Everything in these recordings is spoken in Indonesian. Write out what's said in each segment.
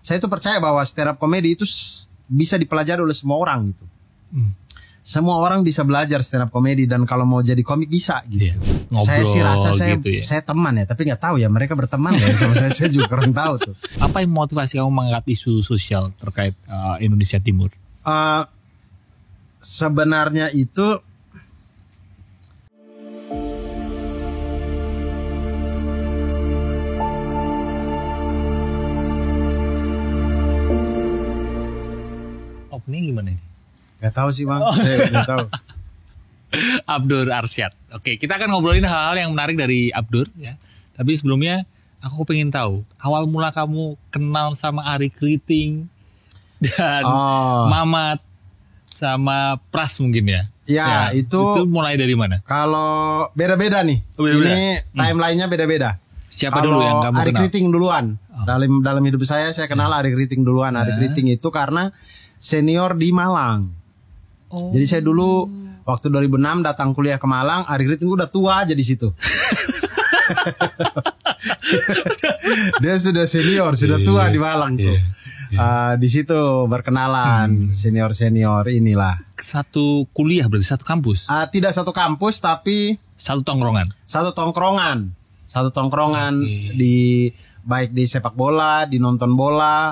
saya tuh percaya bahwa stand up comedy itu bisa dipelajari oleh semua orang gitu. Semua orang bisa belajar stand up comedy, dan kalau mau jadi komik bisa gitu. Ngobrol, saya sih rasa gitu ya. saya teman ya, tapi nggak tahu ya mereka berteman nggak ya sama saya juga kurang tahu tuh. Apa yang motivasi kamu mengangkat isu sosial terkait Indonesia Timur? Sebenarnya itu opening gimana ini? nggak tahu sih Bang, saya nggak tahu. Abdur Arsyad. Oke, kita akan ngobrolin hal-hal yang menarik dari Abdur ya. Tapi sebelumnya aku pengen tahu awal mula kamu kenal sama Ari Kriting dan Mamat sama Pras mungkin ya. Ya, itu mulai dari mana? Kalau beda-beda nih. Beda-beda. Ini timelinenya beda-beda. Siapa dulu yang kamu Ari kenal? Kriting duluan. Dalam hidup saya kenal Ari Kriting duluan. Ari Kriting itu karena senior di Malang. Jadi saya dulu waktu 2006 datang kuliah ke Malang, Ari Kriting udah tua aja di situ. Dia sudah senior, sudah tua di Malang tuh. Di situ berkenalan senior-senior inilah. Satu kuliah berarti satu kampus? Tidak satu kampus tapi satu tongkrongan. Satu tongkrongan di baik di sepak bola, di nonton bola,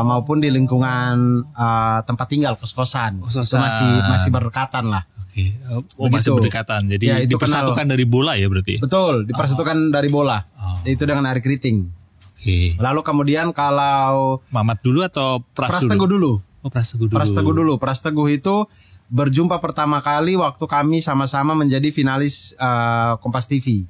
maupun di lingkungan tempat tinggal kos-kosan. Itu masih berdekatan lah. Masih berdekatan. Jadi ya, dipersatukan dari bola ya berarti? Betul, dipersatukan dari bola. Itu dengan Ari Kriting. Lalu kemudian kalau Mamat dulu atau Pras Teguh dulu? Pras Teguh dulu. Pras Teguh itu berjumpa pertama kali waktu kami sama-sama menjadi finalis Kompas TV.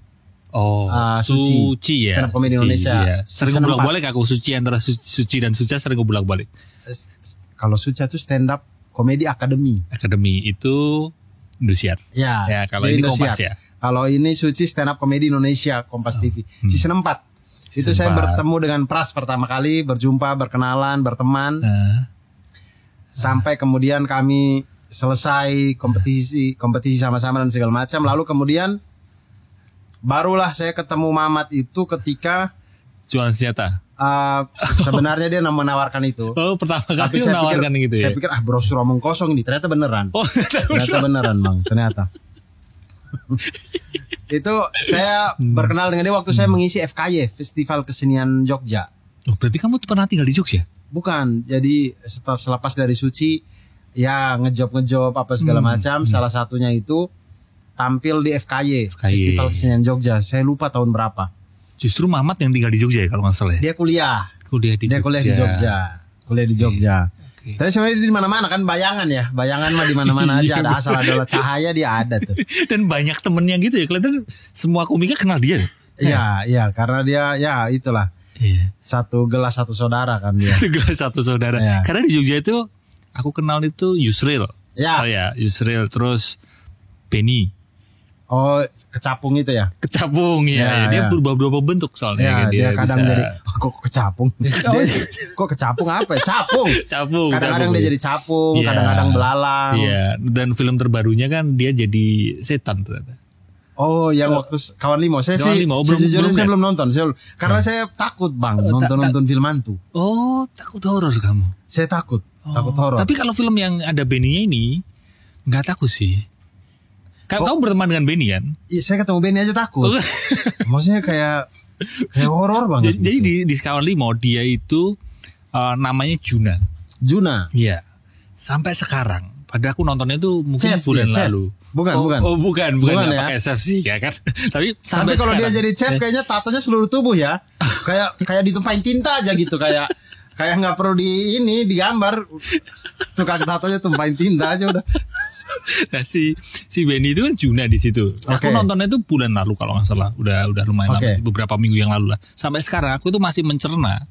Suci ya. Stand up comedy Indonesia. Iya. Sering bolak-balik aku Suci, antara Suci dan Suca sering bolak-balik. Kalau Suca itu stand up comedy Academy. Academy itu Indosiar. Ya, kalau ini Kompas ya. Kalau ini Suci stand up comedy Indonesia Kompas TV. Season 4. Itu saya bertemu dengan Pras pertama kali, berjumpa, berkenalan, berteman. Sampai kemudian kami selesai kompetisi sama-sama dan segala macam. Lalu kemudian barulah saya ketemu Mamat itu ketika jualan senjata. Sebenarnya dia menawarkan itu. Pertama kali menawarkan gitu ya. Saya pikir brosur omong kosong ini, ternyata beneran. Ternyata beneran Bang, ternyata. Itu saya berkenal dengan dia waktu saya mengisi FKY, Festival Kesenian Jogja. Berarti kamu pernah tinggal di Jogja? Bukan, jadi selepas dari Suci ya ngejob apa segala macam. Salah satunya itu tampil di FKY, Festival Kesenian Jogja. Saya lupa tahun berapa. Justru Mamat yang tinggal di Jogja ya kalau nggak salah ya? Dia kuliah di Jogja. Tapi sebenarnya di mana-mana kan, bayangan mah di mana-mana aja ada, asal ada cahaya dia ada tuh. Dan banyak temennya gitu ya, kelihatan semua komika kenal dia. Iya, karena dia ya itulah. Satu gelas satu saudara kan dia. Satu gelas satu saudara. Ya. Karena di Jogja itu aku kenal itu Yusril. Yusril, terus Benny. Kecapung itu ya? Kecapung ya. Dia berubah-ubah bentuk soalnya. Dia kadang jadi kok kecapung. Kok kecapung apa ya? Capung. Kadang-kadang dia jadi capung, kadang-kadang belalang. Iya. Dan film terbarunya kan dia jadi setan ternyata. Yang waktu Kawan Limo. Saya belum nonton. Karena saya takut Bang nonton film hantu. Takut horor kamu? Saya takut horor. Tapi kalau film yang ada Benny-nya ini nggak takut sih. Kamu berteman dengan Benny kan? Iya, saya ketemu Benny aja takut. Maksudnya kayak horor banget. Jadi di Kawan Limo dia itu namanya Juna. Iya. Sampai sekarang. Padahal aku nontonnya itu mungkin bulan lalu. Bukan ya pakai chef sih ya kan. Tapi kalau dia jadi chef kayaknya tatonya seluruh tubuh ya. Kayak ditumpahin tinta aja gitu, kayak nggak perlu digambar. Tukang tatonya tumpahin tinta aja udah. Nah, si Benny itu kan Juna di situ. Aku nontonnya itu bulan lalu kalau nggak salah. Udah lumayan lama, beberapa minggu yang lalu lah. Sampai sekarang aku itu masih mencerna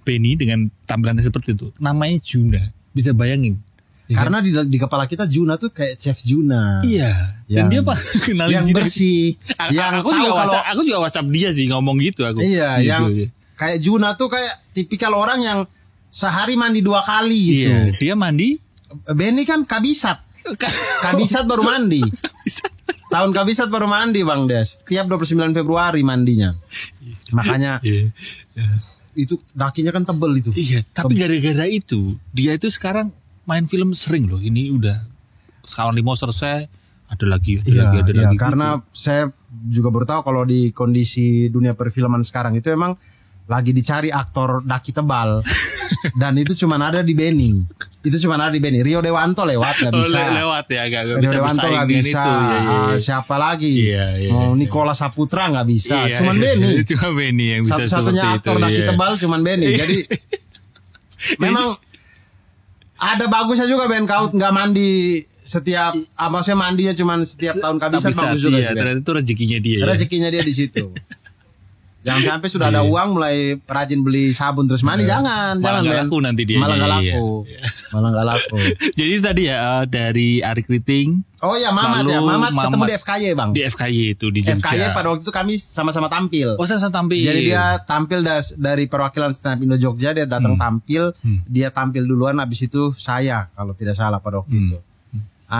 Benny dengan tampilannya seperti itu. Namanya Juna. Bisa bayangin. Karena di kepala kita Juna tuh kayak Chef Juna. Iya. Dan dia kenalin yang Juna bersih. Aku juga WhatsApp dia sih ngomong gitu aku. Iya. Gitu. Yang kayak Juna tuh kayak tipikal orang yang sehari mandi 2 kali gitu. Iya. Dia mandi. Benny kan kabisat. Kabisat baru mandi. Tahun kabisat baru mandi Bang Des. Tiap 29 Februari mandinya. Makanya itu dakinya kan tebel itu. Iya, tapi gara-gara itu dia itu sekarang main film sering loh. Ini udah Sekawan Limau selesai, ada lagi karena gitu. Saya juga baru tahu kalau di kondisi dunia perfilman sekarang itu emang lagi dicari aktor daki tebal. Dan itu cuma ada di Benny. Rio Dewanto lewat nggak bisa. Lewat ya, Rio Dewanto nggak bisa. Siapa lagi? Mau Nicola Saputra nggak bisa. Cuman Benny. Cuma Benny yang bisa. Satu-satunya aktor daki tebal cuman Benny. Jadi memang ada bagusnya juga Ben Kaut nggak mandi setiap, maksudnya mandinya cuma setiap tahun kehabisan, bagus juga sih. Ternyata itu rezekinya dia. Rezekinya dia di situ. Jangan sampai sudah ada uang mulai rajin beli sabun terus mandi, jangan Ben. Laku nanti dia. Malah nggak laku. Jadi tadi ya dari Ari Kriting. Oh ya, Mamat ketemu di FKY Bang. Di FKY itu di Jogja. FKY pada waktu itu kami sama-sama tampil. Oh, sama-sama tampil. Jadi dia tampil dari perwakilan stand up Indo Jogja, dia datang tampil, dia tampil duluan, habis itu saya kalau tidak salah pada waktu itu.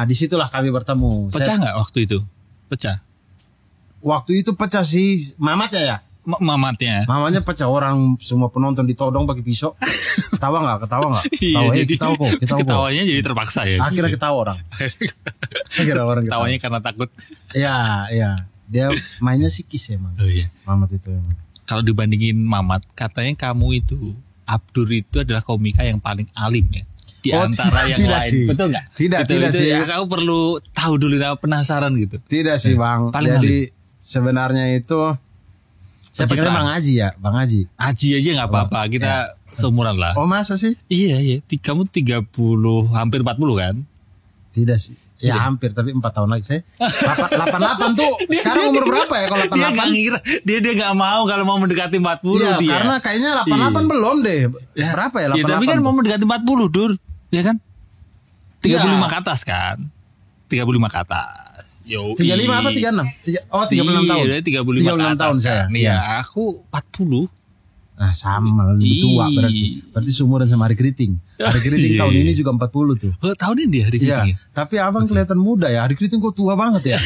Disitulah kami bertemu. Pecah nggak waktu itu? Pecah. Waktu itu pecah sih Mamatnya ya. Mamanya pecah, orang semua penonton ditodong pakai pisau. Ketawa nggak? Ketawa kok. Ketawanya jadi terpaksa ya. Akhirnya ketawa orang. Ketawanya karena takut. Iya. Dia mainnya psikis emang. Oh iya. Mamat itu emang. Kalau dibandingin Mamat, katanya kamu itu Abdur itu adalah komika yang paling alim ya. Di antara yang lain, sih. Betul nggak? Tidak sih. Ya, kamu perlu tahu dulu, penasaran gitu. Tidak sih Bang. Paling jadi sebenarnya itu saya pikir Bang Haji ya, Bang Haji. Haji aja nggak apa-apa, kita seumuran lah. Oh masa sih? Iya. Kamu 30, hampir 40 kan? Tidak sih. Ya hampir, tapi 4 tahun lagi saya. 88 tuh sekarang umur berapa ya kalau 88? Dia nggak mau kalau mau mendekati 40 dia. Dia. Karena kayaknya 88 belum deh. Berapa ya 88? Tapi kan mau mendekati 40, Dur. Ya kan? 35 ke atas kan? 35 ke atas. 35 apa 36? 36 tahun. Iya, 35 tahun saya. Iya, aku 40. Nah sama, lebih tua berarti seumuran sama Ari Kriting. Ari Kriting tahun ini juga 40 tuh. Oh, tahun ini dia Ari Kriting ya? Tapi abang kelihatan muda ya. Ari Kriting kok tua banget ya.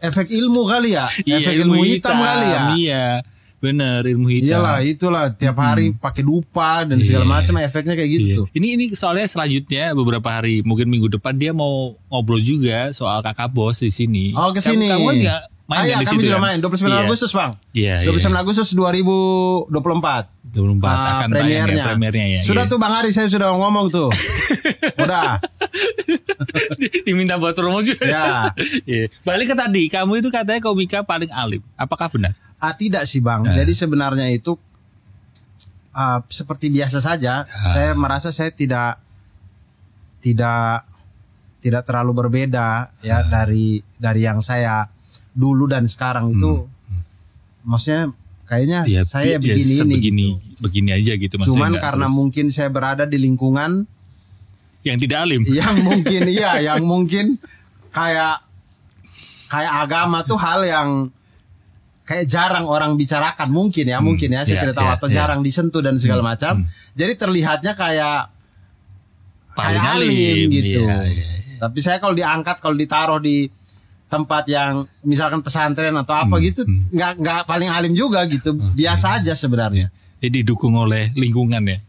Efek ilmu kali ya. Efek ilmu hitam kali ya. Iya, bener, ilmu hitam. Iyalah, itulah tiap hari pakai dupa dan segala macam, efeknya kayak gitu tuh. Ini soalnya selanjutnya beberapa hari, mungkin minggu depan dia mau ngobrol juga soal Kakak Bos di sini. Oh, ke sini. Kamu kan juga main di kami situ juga main 29 Agustus Bang. 29 Agustus 2024. 24 akan premiernya ya. Sudah tuh Bang Ari, saya sudah ngomong tuh. Udah. Diminta buat promo juga. Ya. Balik ke tadi, kamu itu katanya komika paling alim. Apakah benar? Tidak sih Bang. Jadi sebenarnya itu seperti biasa saja. Saya merasa saya tidak terlalu berbeda ya dari yang saya dulu dan sekarang itu. Maksudnya kayaknya saya begini aja gitu maksudnya. Cuman karena mungkin saya berada di lingkungan yang tidak alim. Yang mungkin kayak agama tuh hal yang kayak jarang orang bicarakan mungkin ya saya tidak tahu atau jarang disentuh dan segala macam. Jadi terlihatnya kayak alim gitu. Tapi saya kalau diangkat, kalau ditaruh di tempat yang misalkan pesantren atau apa gitu, nggak paling alim juga gitu, biasa aja sebenarnya. Jadi didukung oleh lingkungan ya.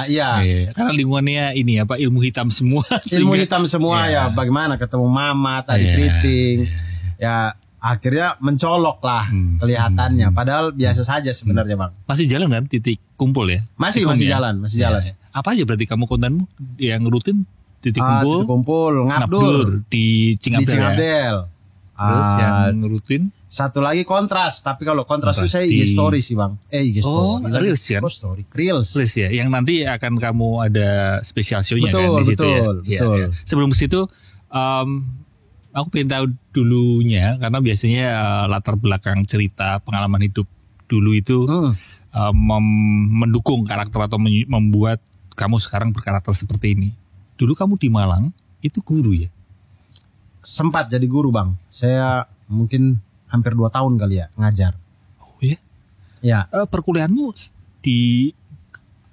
Iya. Karena lingkungannya ini ilmu hitam semua. Ilmu hitam semua ya. Bagaimana ketemu Mamat, Ari Kriting, ya akhirnya mencolok lah kelihatannya. Padahal biasa saja sebenarnya Bang. Masih jalan kan titik kumpul ya? Masih jalan. Apa aja berarti kamu kontenmu yang rutin? Titik kumpul, ngabdur di Cingabdel. Terus yang rutin? Satu lagi Kontras, tapi kalau Kontras itu saya IG story sih Bang. IG story. Reels ya? Reels ya, yang nanti akan kamu ada spesial show-nya kan di situ betul. Ya. Sebelum ke situ, aku pengen tahu dulunya, karena biasanya latar belakang cerita pengalaman hidup dulu itu mendukung karakter atau membuat kamu sekarang berkarakter seperti ini. Dulu kamu di Malang itu guru ya? Sempat jadi guru Bang. Saya mungkin hampir 2 tahun kali ya ngajar. Oh ya? Ya. Perkuliahanmu di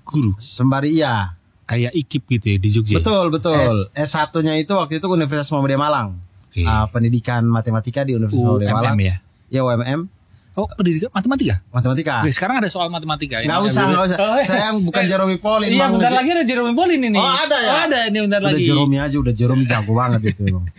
guru? Sembari iya. Kayak IKIP gitu ya di Jogja? Betul. S1-nya itu waktu itu Universitas Muhammadiyah Malang. Pendidikan matematika di Universitas Muhammadiyah Malang. Ya? Ya UMM. Oh, pendidikan matematika? Matematika. Oke, sekarang ada soal matematika. Nggak usah. Saya bukan Jerome Pauline. Iya, bentar lagi ada Jerome Pauline ini. Oh, ada ya? Oh, ada ini bentar lagi. Udah Jerome jago banget itu, Bang.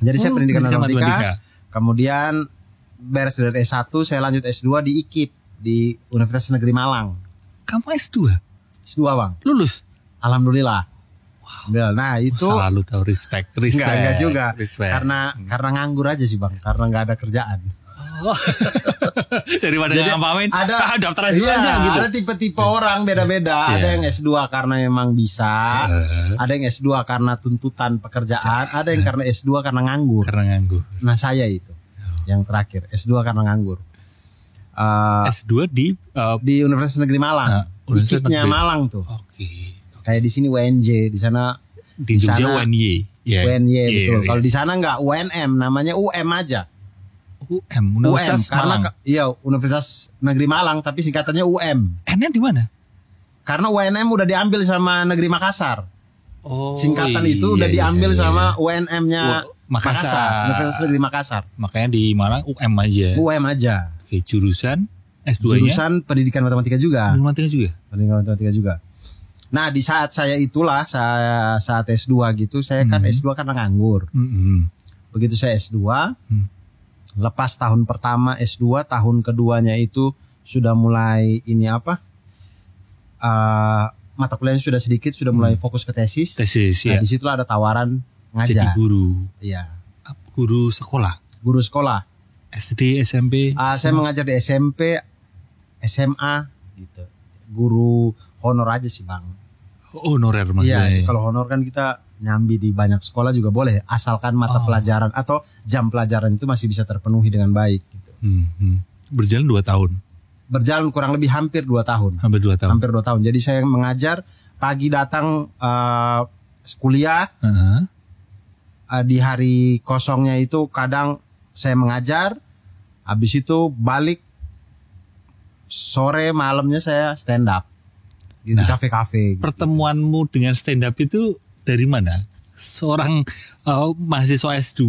Jadi saya pendidikan matematika. Kemudian beres dari S1, saya lanjut S2 di IKIP di Universitas Negeri Malang. Kamu S2? S2, Bang. Lulus? Alhamdulillah. Wow. Nah, itu selalu tahu respect. Enggak juga. Respect. Karena nganggur aja sih, Bang. Karena nggak ada kerjaan. Oh. Daripada ngapain daftar S2 iya, aja gitu. Ada tipe-tipe orang beda-beda. Ada yang S2 karena memang bisa, ada yang S2 karena tuntutan pekerjaan, ada yang karena S2 karena nganggur. Nah, saya itu yang terakhir, S2 karena nganggur. S2 di Universitas Negeri Malang. IKIP-nya Malang tuh. Oke. Kayak di sini UNJ, di sana di Jogja UNY. UNY betul. Kalau di sana enggak UNM, namanya UM aja. Universitas karena Malang. Iya, Universitas Negeri Malang tapi singkatannya UM. N-nya di mana? Karena UNM udah diambil sama Negeri Makassar. Oh, singkatan itu udah diambil sama UNM-nya Makassar, Universitas Negeri Makassar. Makanya di Malang UM aja. UM aja. Oke, jurusan S2-nya? Jurusan Pendidikan Matematika juga. Pendidikan Matematika juga. Nah, di saat saya itulah saat S2 gitu, saya kan S2 karena nganggur. Begitu saya S2, lepas tahun pertama S2, tahun keduanya itu sudah mulai mata kuliahnya sudah sedikit, sudah mulai fokus ke tesis. Nah, di situlah ada tawaran ngajar. Jadi guru. Iya. Guru sekolah. Guru sekolah. SD, SMP. Saya mengajar di SMP, SMA gitu. Guru honor aja sih, Bang. Honorer maksudnya. Iya, kalau honor kan kita nyambi di banyak sekolah juga boleh, asalkan mata pelajaran atau jam pelajaran itu masih bisa terpenuhi dengan baik gitu. Berjalan 2 tahun. Berjalan kurang lebih hampir 2 tahun. Hampir 2 tahun. Jadi saya mengajar, pagi datang kuliah. Di hari kosongnya itu kadang saya mengajar, habis itu balik sore malamnya saya stand up di kafe-kafe. Pertemuanmu dengan stand up itu dari mana? Seorang mahasiswa S2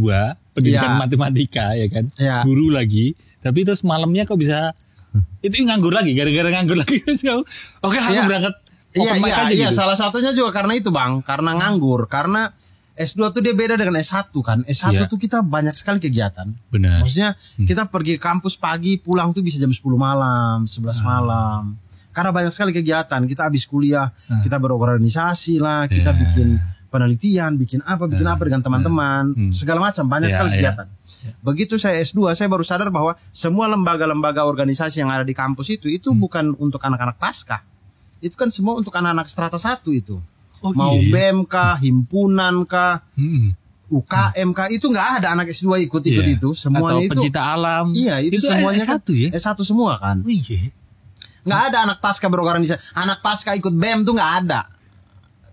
pendidikan matematika ya kan, guru lagi, tapi terus malamnya kok bisa itu nganggur lagi, gara-gara nganggur lagi. Oke, aku berangkat open mic aja gitu. Salah satunya juga karena itu, Bang, karena nganggur, karena S2 tuh dia beda dengan S1 kan. S1 tuh kita banyak sekali kegiatan. Benar. Maksudnya kita pergi kampus pagi, pulang tuh bisa jam 10 malam, 11 malam. Karena banyak sekali kegiatan. Kita habis kuliah, kita berorganisasi lah, kita bikin penelitian, bikin apa dengan teman-teman, segala macam, banyak sekali kegiatan. Begitu saya S2, saya baru sadar bahwa semua lembaga-lembaga organisasi yang ada di kampus itu bukan untuk anak-anak pasca. Itu kan semua untuk anak-anak strata 1 itu. Mau BEM kah, himpunan kah, UKM kah, itu nggak ada anak S2 ikut-ikut itu. Semuanya atau pencinta alam. Iya, itu semuanya S1 ya? S1 semua kan. Nggak ada anak pasca berorganisasi. Anak pasca ikut BEM tuh nggak ada.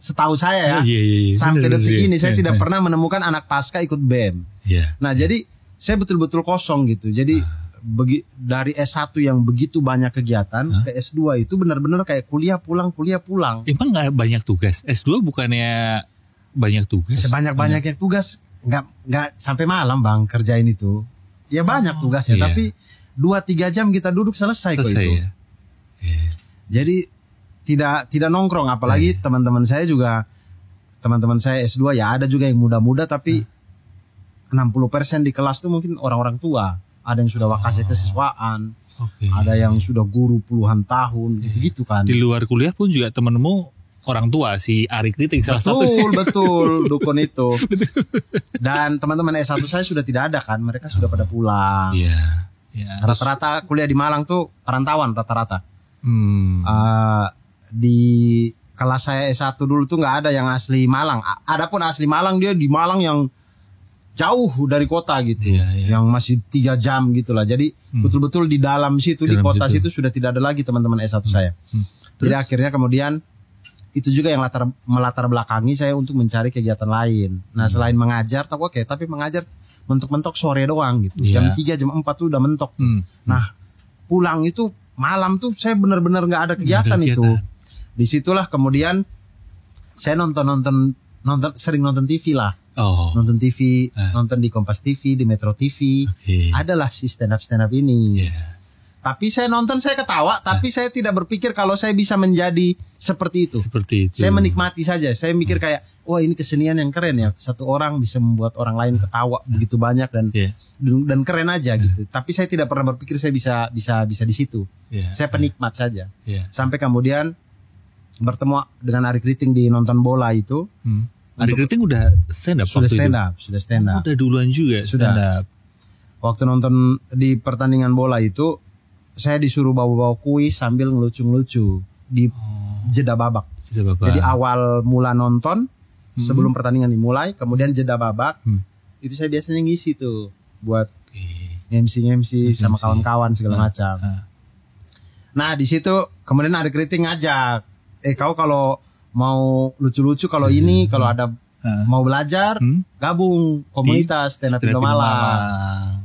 Setahu saya ya. Sampai detik ini saya tidak pernah menemukan anak pasca ikut BEM. Nah, jadi saya betul-betul kosong gitu. Jadi dari S1 yang begitu banyak kegiatan ke S2 itu benar-benar kayak kuliah pulang. Emang nggak banyak tugas? S2 bukannya banyak tugas? Sebanyak-banyaknya tugas nggak sampai malam, Bang, kerjain itu. Ya banyak tugasnya, tapi 2-3 jam kita duduk selesai kok itu. Jadi tidak nongkrong, apalagi teman-teman saya S2 ya ada juga yang muda-muda, tapi 60% di kelas tuh mungkin orang-orang tua. Ada yang sudah wakasih kesiswaan, ada yang sudah guru puluhan tahun, gitu-gitu kan. Di luar kuliah pun juga temenmu orang tua, si Ari Kriting salah satu. Betul, dukun itu. Dan teman-teman S1 saya sudah tidak ada kan, mereka sudah pada pulang. Rata-rata kuliah di Malang tuh perantauan rata-rata. Di kelas saya S1 dulu tuh nggak ada yang asli Malang. Adapun asli Malang, dia di Malang yang jauh dari kota gitu, yang masih 3 jam gitulah. Jadi betul-betul di dalam situ, di kota situ sudah tidak ada lagi teman-teman S1 saya. Jadi akhirnya kemudian itu juga yang melatar belakangi saya untuk mencari kegiatan lain. Nah, selain mengajar, tapi mengajar mentok-mentok sore doang gitu. Jam 3, jam 4 tuh udah mentok. Nah, pulang itu malam tuh saya benar-benar nggak ada kegiatan itu. Disitulah kemudian saya nonton sering nonton TV lah. Nonton TV, nonton di Kompas TV, di Metro TV. Adalah si stand up ini. Tapi saya nonton, saya ketawa, tapi saya tidak berpikir kalau saya bisa menjadi seperti itu. Saya menikmati saja. Saya mikir kayak, wah ini kesenian yang keren ya. Satu orang bisa membuat orang lain ketawa begitu banyak dan keren aja gitu. Tapi saya tidak pernah berpikir saya bisa di situ. Saya penikmat saja. Sampai kemudian bertemu dengan Ari Kriting di nonton bola itu. Ari Kriting udah stand up sudah stand up. Udah duluan juga stand up. Waktu nonton di pertandingan bola itu, saya disuruh bawa kuis sambil ngelucu-ngelucu di jeda babak. Jadi awal mula nonton sebelum pertandingan dimulai, kemudian jeda babak. Itu saya biasanya ngisi tuh buat MC sama kawan-kawan segala macam. Nah di situ kemudian Ari Kriting ngajak, kau kalau mau lucu-lucu, kalau ini kalau ada mau belajar, gabung komunitas stand up Indo Malang.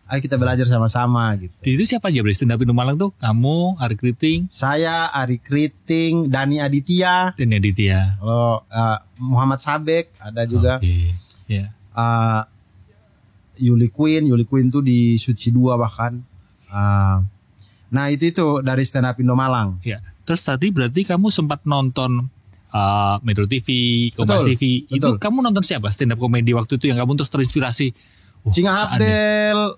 Ayo kita belajar sama-sama gitu. Di itu siapa aja bro stand up Indo Malang tuh? Kamu, Ari Kriting? Saya, Ari Kriting, Dani Aditya. Muhammad Sabek ada juga. Yuli Queen tuh di Suci 2 bahkan. Nah itu dari stand up Indo Malang. Terus tadi berarti kamu sempat nonton Metro TV, Kompas TV. Itu kamu nonton siapa stand up komedi waktu itu yang kamu terus terinspirasi? Singa Abdel,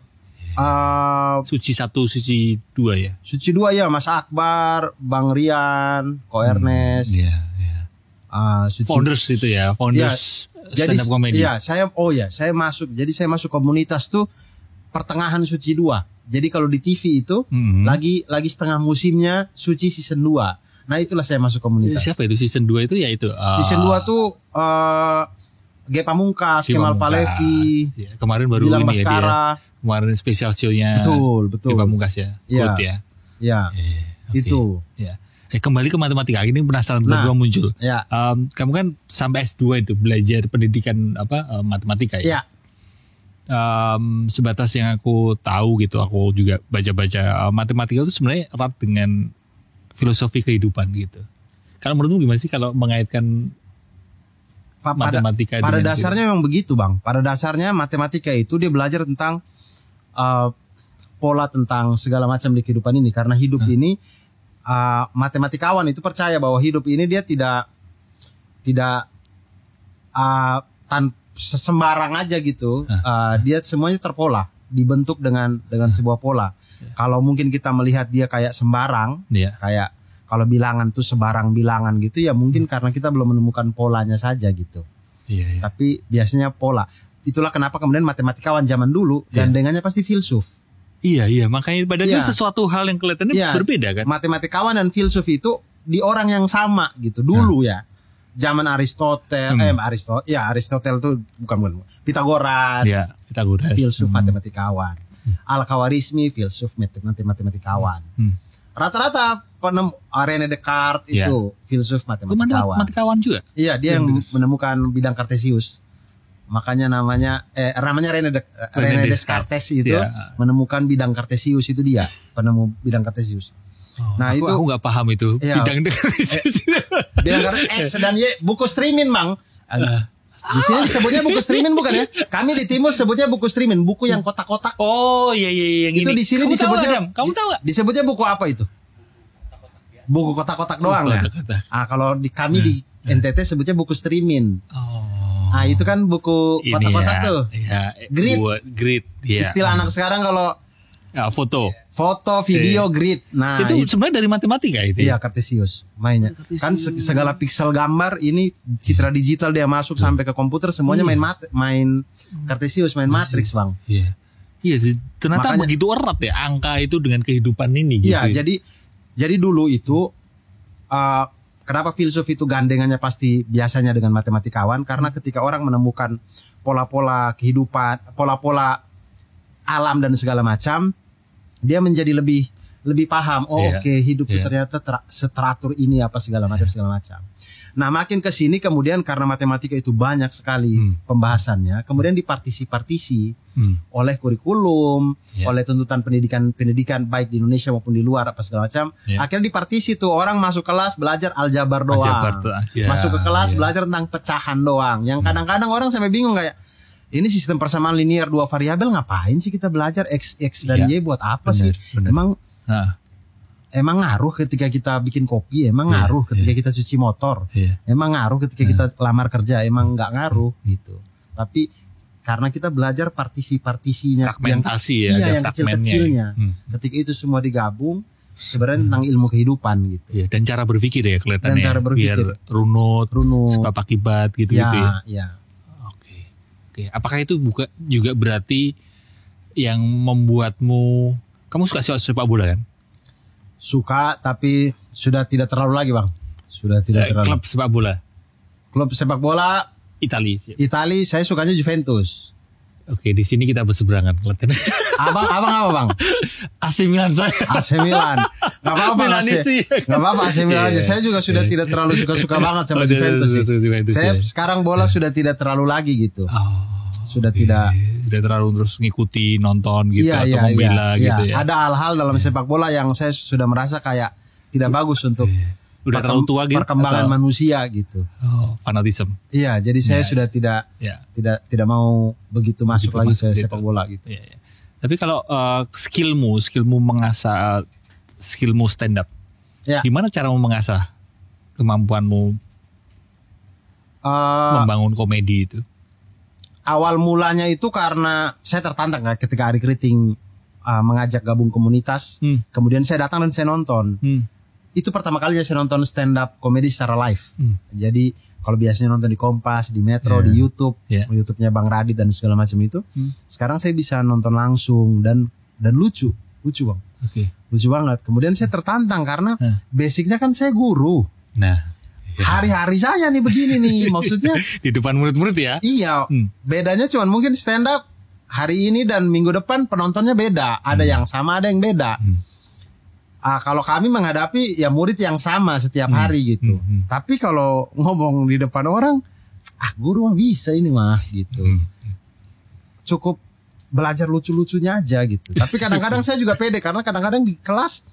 Suci 1, Suci 2 ya? Suci 2 ya, Mas Akbar, Bang Rian, Ko Ernest. Founders itu ya, Founders stand up komedi. Saya masuk. Jadi saya masuk komunitas tuh pertengahan Suci 2. Jadi kalau di TV itu lagi setengah musimnya Suci season 2. Nah itulah saya masuk komunitas. Siapa itu season 2 itu ya itu? Season 2 tuh G Pamungkas, Kemal Palevi. Kemarin baru Gilang ini Baskara. Dia. Kemarin spesial show-nya. Betul. G Pamungkas ya. Good ya. Itu. Kembali ke matematika. Ini penasaran tiba-tiba muncul. Kamu kan sampai S2 itu belajar pendidikan matematika ya. Sebatas yang aku tahu gitu, aku juga baca-baca matematika itu sebenarnya erat dengan filosofi kehidupan gitu. Kalau menurutmu gimana sih kalau mengaitkan matematika pada dasarnya memang begitu Bang. Pada dasarnya matematika itu dia belajar tentang pola tentang segala macam di kehidupan ini. Karena hidup ini matematikawan itu percaya bahwa hidup ini dia tidak sembarang aja gitu. Dia semuanya terpola, dibentuk dengan sebuah pola. Kalau mungkin kita melihat dia kayak sembarang, kayak kalau bilangan tuh sebarang bilangan gitu ya mungkin karena kita belum menemukan polanya saja gitu. Tapi biasanya pola. Itulah kenapa kemudian matematikawan zaman dulu gandengannya pasti filsuf. Makanya padahal itu sesuatu hal yang kelihatannya berbeda kan. Matematikawan dan filsuf itu di orang yang sama gitu dulu ya. Zaman Aristotel, Aristotel tuh bukan Pitagoras. Pitagoras. Filsuf matematikawan. Al-Khawarizmi filsuf matematikawan. Rata-rata René Descartes itu filsuf matematikawan. Matematikawan juga. Iya, dia yang menemukan bidang Kartesius. Makanya namanya René Descartes itu menemukan bidang Kartesius, itu dia penemu bidang Kartesius. Nah aku nggak paham itu bidang Kartesius. Bidang Kartesius dan buku streaming Bang. Di sini disebutnya buku streaming bukan ya? Kami di timur sebutnya buku streaming, buku yang kotak-kotak. Yang itu ini. Di sini disebutnya. Kamu tahu nggak? Disebutnya buku apa itu? Buku kotak-kotak doang ya. Kalau di kami di NTT sebutnya buku streaming. Itu kan buku kotak-kotak tuh. Grid. Istilah anak sekarang kalau foto, video, grid. Nah, itu sebenarnya dari matematika itu. Iya, Kartesius mainnya. Kan segala pixel gambar ini citra digital dia masuk sampai ke komputer semuanya main Kartesius, main matriks, Bang. Iya sih. Ternyata begitu erat ya angka itu dengan kehidupan ini gitu. Iya, jadi dulu itu kenapa filsuf itu gandengannya pasti biasanya dengan matematikawan, karena ketika orang menemukan pola-pola kehidupan, pola-pola alam dan segala macam, dia menjadi lebih lebih paham. Oke, hidup itu ternyata seteratur ini apa segala macam. Nah, makin ke sini kemudian karena matematika itu banyak sekali pembahasannya, kemudian dipartisi oleh kurikulum, oleh tuntutan pendidikan baik di Indonesia maupun di luar apa segala macam. Akhirnya dipartisi tuh, orang masuk kelas belajar aljabar doang. Masuk ke kelas belajar tentang pecahan doang. Yang kadang-kadang orang sampai bingung kayak, ini sistem persamaan linear 2 variabel ngapain sih kita belajar X dan Y buat apa sih? Emang ngaruh ketika kita bikin kopi, emang ngaruh ketika kita cuci motor, emang ngaruh ketika kita lamar kerja, emang nggak ngaruh gitu. Tapi karena kita belajar partisi-partisinya, fragmentasi yang kecil-kecilnya, ketika itu semua digabung, sebenarnya tentang ilmu kehidupan gitu. Dan cara berpikir ya kelihatannya. Dan cara berpikir. Biar runut sebab akibat gitu ya. Oke. Apakah itu juga berarti yang membuatmu, kamu suka sepak bola kan? Suka, tapi sudah tidak terlalu lagi bang. Sudah tidak terlalu. Klub sepak bola. Klub sepak bola Itali, saya sukanya Juventus. Oke, di sini kita berseberangan. Abang apa bang? AC Milan saya. AC Milan. Gak apa-apa AC Milan aja. Saya juga sudah tidak terlalu suka banget sama Juventus. Saya sekarang bola sudah tidak terlalu lagi gitu. Sudah tidak terlalu terus ngikuti nonton gitu atau membela gitu ya. Ada hal-hal dalam sepak bola yang saya sudah merasa kayak tidak bagus untuk udah terlalu tua gitu, perkembangan manusia gitu. Fanatisme. Iya, jadi saya sudah tidak mau begitu masuk lagi ke sepak bola gitu. Tapi kalau skillmu mengasah skillmu stand up. Gimana caramu mengasah kemampuanmu membangun komedi itu? Awal mulanya itu karena saya tertantang ketika Ari Kriting mengajak gabung komunitas. Kemudian saya datang dan saya nonton. Itu pertama kalinya saya nonton stand up komedi secara live. Jadi kalau biasanya nonton di Kompas, di Metro, di YouTube, YouTube-nya Bang Radit dan segala macam itu. Sekarang saya bisa nonton langsung dan lucu bang. Lucu banget. Kemudian saya tertantang karena basicnya kan saya guru. Hari-hari saya nih begini nih, maksudnya di depan murid-murid ya. Iya, bedanya cuman mungkin stand up hari ini dan minggu depan penontonnya beda. Ada yang sama, ada yang beda. Kalau kami menghadapi ya murid yang sama setiap hari gitu. Tapi kalau ngomong di depan orang, guru mah bisa ini mah gitu. Cukup belajar lucu-lucunya aja gitu. Tapi kadang-kadang saya juga pede karena kadang-kadang di kelas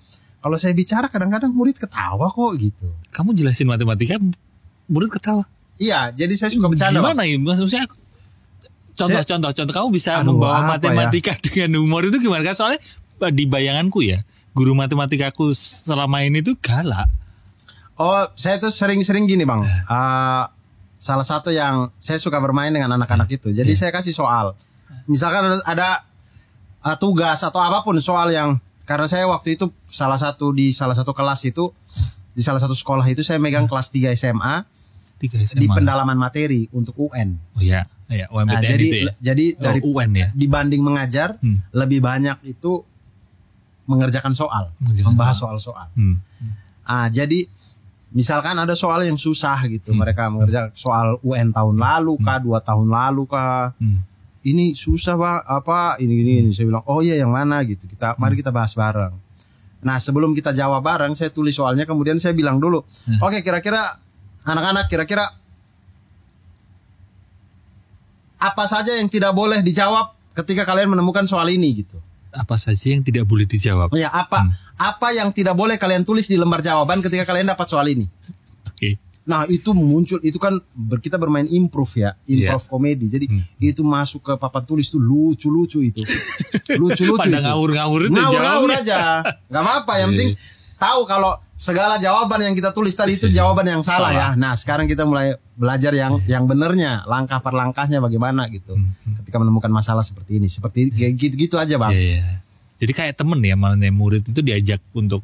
kalau saya bicara kadang-kadang murid ketawa kok gitu. Kamu jelasin matematika, murid ketawa? Iya, jadi saya suka bercanda. Gimana ya? Maksudnya contoh kamu bisa membawa matematika dengan humor itu gimana? Kan soalnya di bayanganku ya, guru matematikaku selama ini tuh galak. Oh, saya tuh sering-sering gini bang. Salah satu yang saya suka bermain dengan anak-anak itu. Jadi saya kasih soal. Misalkan ada tugas atau apapun soal yang, karena saya waktu itu di salah satu kelas itu, di salah satu sekolah itu saya megang kelas 3 SMA. Di pendalaman materi untuk UN. Oh iya, UMPTN jadi, itu ya. Jadi dari UN ya. Dibanding mengajar, lebih banyak itu mengerjakan soal, membahas soal-soal. Jadi misalkan ada soal yang susah gitu, mereka mengerjakan soal UN tahun lalu kah, 2 tahun lalu kah. Ini susah Pak, ini saya bilang, oh iya yang mana gitu. Mari kita bahas bareng. Nah, sebelum kita jawab bareng, saya tulis soalnya, kemudian saya bilang dulu, oke, kira-kira anak-anak, kira-kira apa saja yang tidak boleh dijawab ketika kalian menemukan soal ini gitu. Apa saja yang tidak boleh dijawab? Ya, apa yang tidak boleh kalian tulis di lembar jawaban ketika kalian dapat soal ini. Oke. Nah, itu muncul, itu kan kita bermain improv komedi. Jadi itu masuk ke papan tulis tuh lucu-lucu itu. Lucu-lucu itu. Ngawur-ngawur itu. Ngawur aja. Gak apa-apa, yang penting tahu kalau segala jawaban yang kita tulis tadi itu jawaban yang salah ya. Nah, sekarang kita mulai belajar yang benernya, langkah per langkahnya bagaimana gitu. Ketika menemukan masalah seperti ini, seperti gitu aja, Bang. Jadi kayak temen ya, malah murid itu diajak untuk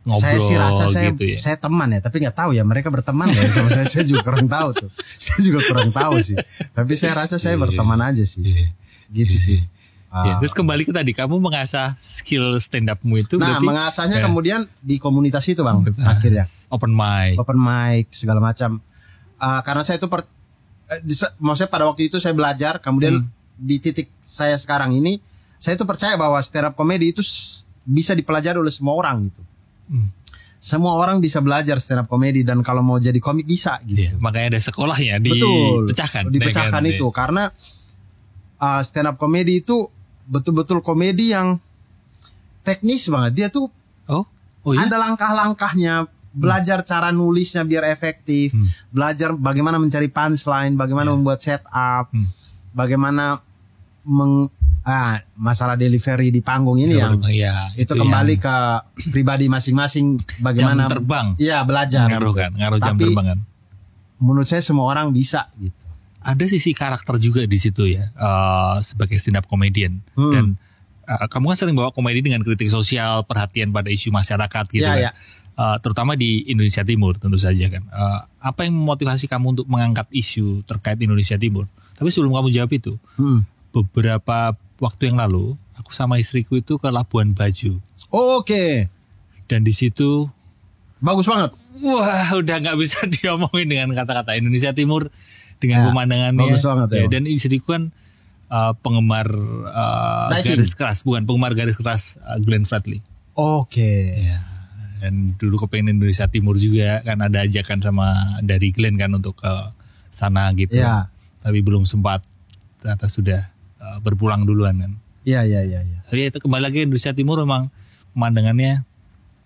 ngobrol. Saya sih rasa gitu ya. Saya teman ya, tapi nggak tahu ya mereka berteman ya sama saya. Saya juga kurang tahu tuh. Saya juga kurang tahu sih. Tapi saya rasa saya berteman aja sih. Gitu sih. Terus kembali ke tadi, kamu mengasah skill stand up-mu itu. Nah, berarti, mengasahnya kemudian di komunitas itu, Bang, akhirnya. Open mic, segala macam. Karena saya itu maksudnya pada waktu itu saya belajar, kemudian di titik saya sekarang ini, saya itu percaya bahwa stand up comedy itu bisa dipelajari oleh semua orang gitu. Semua orang bisa belajar stand up comedy, dan kalau mau jadi komik bisa gitu. Makanya ada sekolahnya dipecahkan itu karena stand up comedy itu betul-betul komedi yang teknis banget. Dia tuh ada langkah-langkahnya, belajar cara nulisnya biar efektif, belajar bagaimana mencari punchline, bagaimana membuat setup, bagaimana masalah delivery di panggung ini itu kembali ke pribadi masing-masing, bagaimana jam terbang. Iya, belajar. Ngaruh jam terbang kan. Menurut saya semua orang bisa gitu. Ada sisi karakter juga di situ ya, sebagai stand up comedian. Dan kamu kan sering bawa komedi dengan kritik sosial, perhatian pada isu masyarakat gitu kan. Terutama di Indonesia Timur tentu saja kan. Apa yang memotivasi kamu untuk mengangkat isu terkait Indonesia Timur? Tapi sebelum kamu jawab itu, beberapa waktu yang lalu aku sama istriku itu ke Labuan Bajo. Oke. Dan di situ bagus banget. Wah, udah nggak bisa diomongin dengan kata-kata. Indonesia Timur dengan pemandangannya. Bagus banget ya. Dan istriku kan penggemar garis keras, bukan penggemar garis keras Glenn Fredly. Oke. Ya. Dan dulu kepengen Indonesia Timur juga kan, ada ajakan sama dari Glenn kan untuk ke sana gitu. Ya. Tapi belum sempat, ternyata sudah berpulang duluan kan. Iya. Tapi itu kembali lagi Indonesia Timur memang pemandangannya.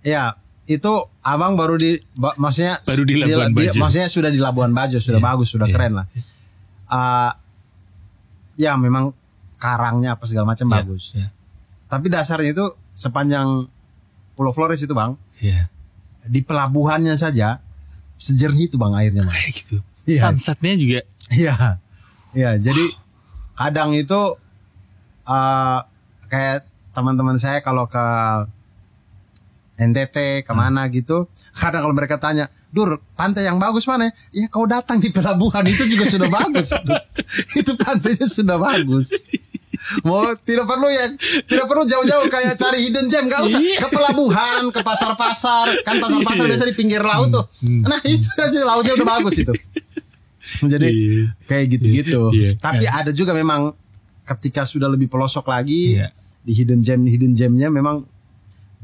Ya, itu abang baru di Labuan Bajo. Maksudnya sudah di Labuan Bajo, sudah bagus, sudah keren lah. Ya memang karangnya apa segala macam bagus. Tapi dasarnya itu sepanjang Pulau Flores itu bang. Di pelabuhannya saja sejernih itu bang airnya bang. Kayak gitu. Sunsetnya juga. Iya. Jadi kadang itu kayak teman-teman saya kalau ke NTT kemana gitu, kadang kalau mereka tanya, Dur, pantai yang bagus mana? Ya kau datang di pelabuhan itu juga sudah bagus. Itu pantainya sudah bagus. Mau tidak perlu jauh-jauh kayak cari hidden gem, gak usah ke pelabuhan, ke pasar-pasar, kan pasar-pasar biasa di pinggir laut tuh. Nah itu aja lautnya udah bagus itu. Jadi kayak gitu-gitu. Tapi ada juga memang ketika sudah lebih pelosok lagi, di hidden gemnya memang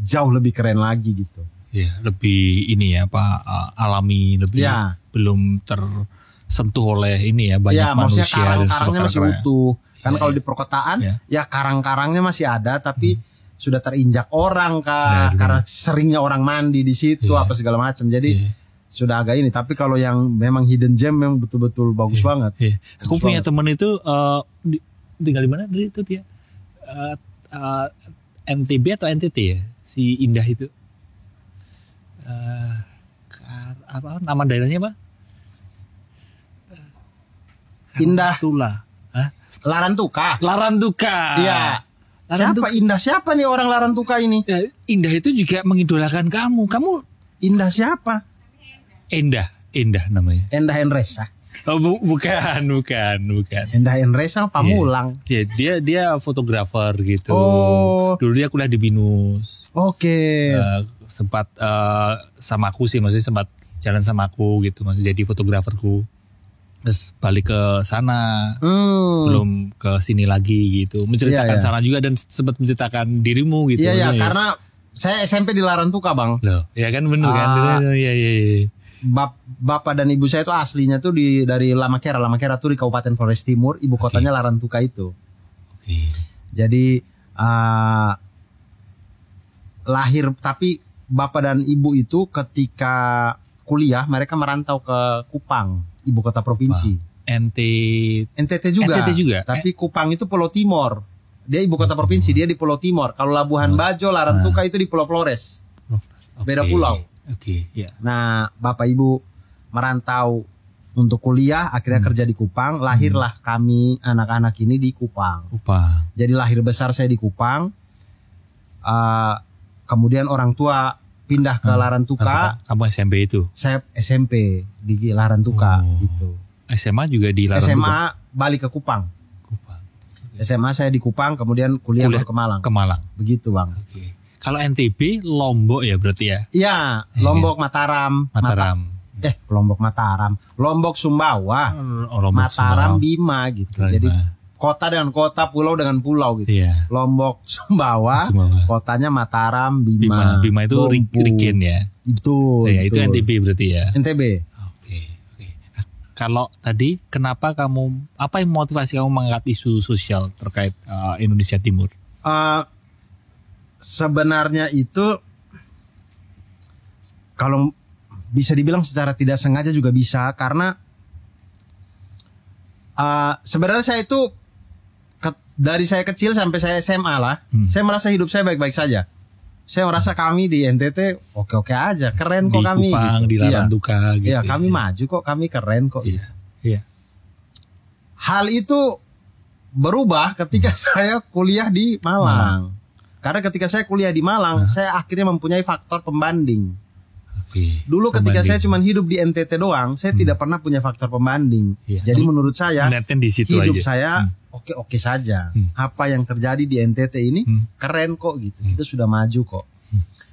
jauh lebih keren lagi gitu. Lebih ini ya Pak, alami, lebih belum tersentuh oleh ini ya, banyak manusia. Maksudnya karang-karangnya masih utuh. Kan kalau di perkotaan karang-karangnya masih ada, tapi sudah terinjak orang karena seringnya orang mandi di situ apa segala macam. Jadi sudah agak ini. Tapi kalau yang memang hidden gem memang betul-betul bagus banget. Aku punya teman itu tinggal di mana itu dia? NTB atau NTT ya? Si Indah itu. Apa nama daerahnya Pak? Indah. Larantuka. Iya. Siapa Indah? Siapa nih orang Larantuka ini? Indah itu juga mengidolakan kamu. Kamu Indah siapa? Endah namanya. Endah Enresa. Oh, bukan. Endah Enresa Pamulang. Dia fotografer gitu. Oh. Dulu dia kuliah di BINUS. Oke. Sempat sama aku sih, maksudnya sempat jalan sama aku gitu, maksudnya jadi fotograferku. Terus balik ke sana, belum ke sini lagi gitu, menceritakan sana juga dan sempat menceritakan dirimu gitu. Iya, karena saya SMP di Larantuka bang. Loh, ya kan bener kan? Iya. Bapak dan ibu saya itu aslinya tuh dari Lamakera tuh di Kabupaten Flores Timur, ibu kotanya Larantuka itu. Jadi lahir, tapi bapak dan ibu itu ketika kuliah mereka merantau ke Kupang, ibu kota provinsi. NTT juga. Tapi Kupang itu Pulau Timur. Dia ibu kota provinsi, dia di Pulau Timur. Kalau Labuan Bajo, Larantuka itu di Pulau Flores. Beda pulau. Nah, bapak ibu merantau untuk kuliah, akhirnya kerja di Kupang. Lahirlah kami anak-anak ini di Kupang. Jadi lahir besar saya di Kupang. Kemudian orang tua pindah ke Larantuka. Kamu SMP itu? Saya SMP di Larantuka gitu. SMA juga di Larantuka? SMA balik ke Kupang. SMA saya di Kupang, kemudian kuliah ke Malang. Begitu bang. Kalau NTB Lombok ya berarti ya? Iya, Lombok, Mataram. Lombok Mataram, Lombok Sumbawa, Mataram Bima gitu. Jadi kota dengan kota, pulau dengan pulau gitu. Iya. Lombok, Sumbawa, kotanya Mataram, Bima. Bima itu Riken ya. Betul. Ya, itu NTB berarti ya. NTB. Oke. Nah, kalau tadi kenapa apa yang motivasi kamu mengangkat isu sosial terkait Indonesia Timur? Sebenarnya itu kalau bisa dibilang secara tidak sengaja juga bisa, karena sebenarnya saya itu dari saya kecil sampai saya SMA lah, saya merasa hidup saya baik-baik saja. Saya merasa kami di NTT oke-oke aja, keren kok kami. Di Kupang, gitu. Di Larantuka gitu. Iya, kami maju kok, kami keren kok. Iya. Hal itu berubah ketika saya kuliah di Malang. Karena ketika saya kuliah di Malang, saya akhirnya mempunyai faktor pembanding. Dulu ketika saya cuma hidup di NTT doang, saya tidak pernah punya faktor pembanding. Jadi menurut saya hidup saya oke-oke saja. Apa yang terjadi di NTT ini keren kok gitu. Kita sudah maju kok.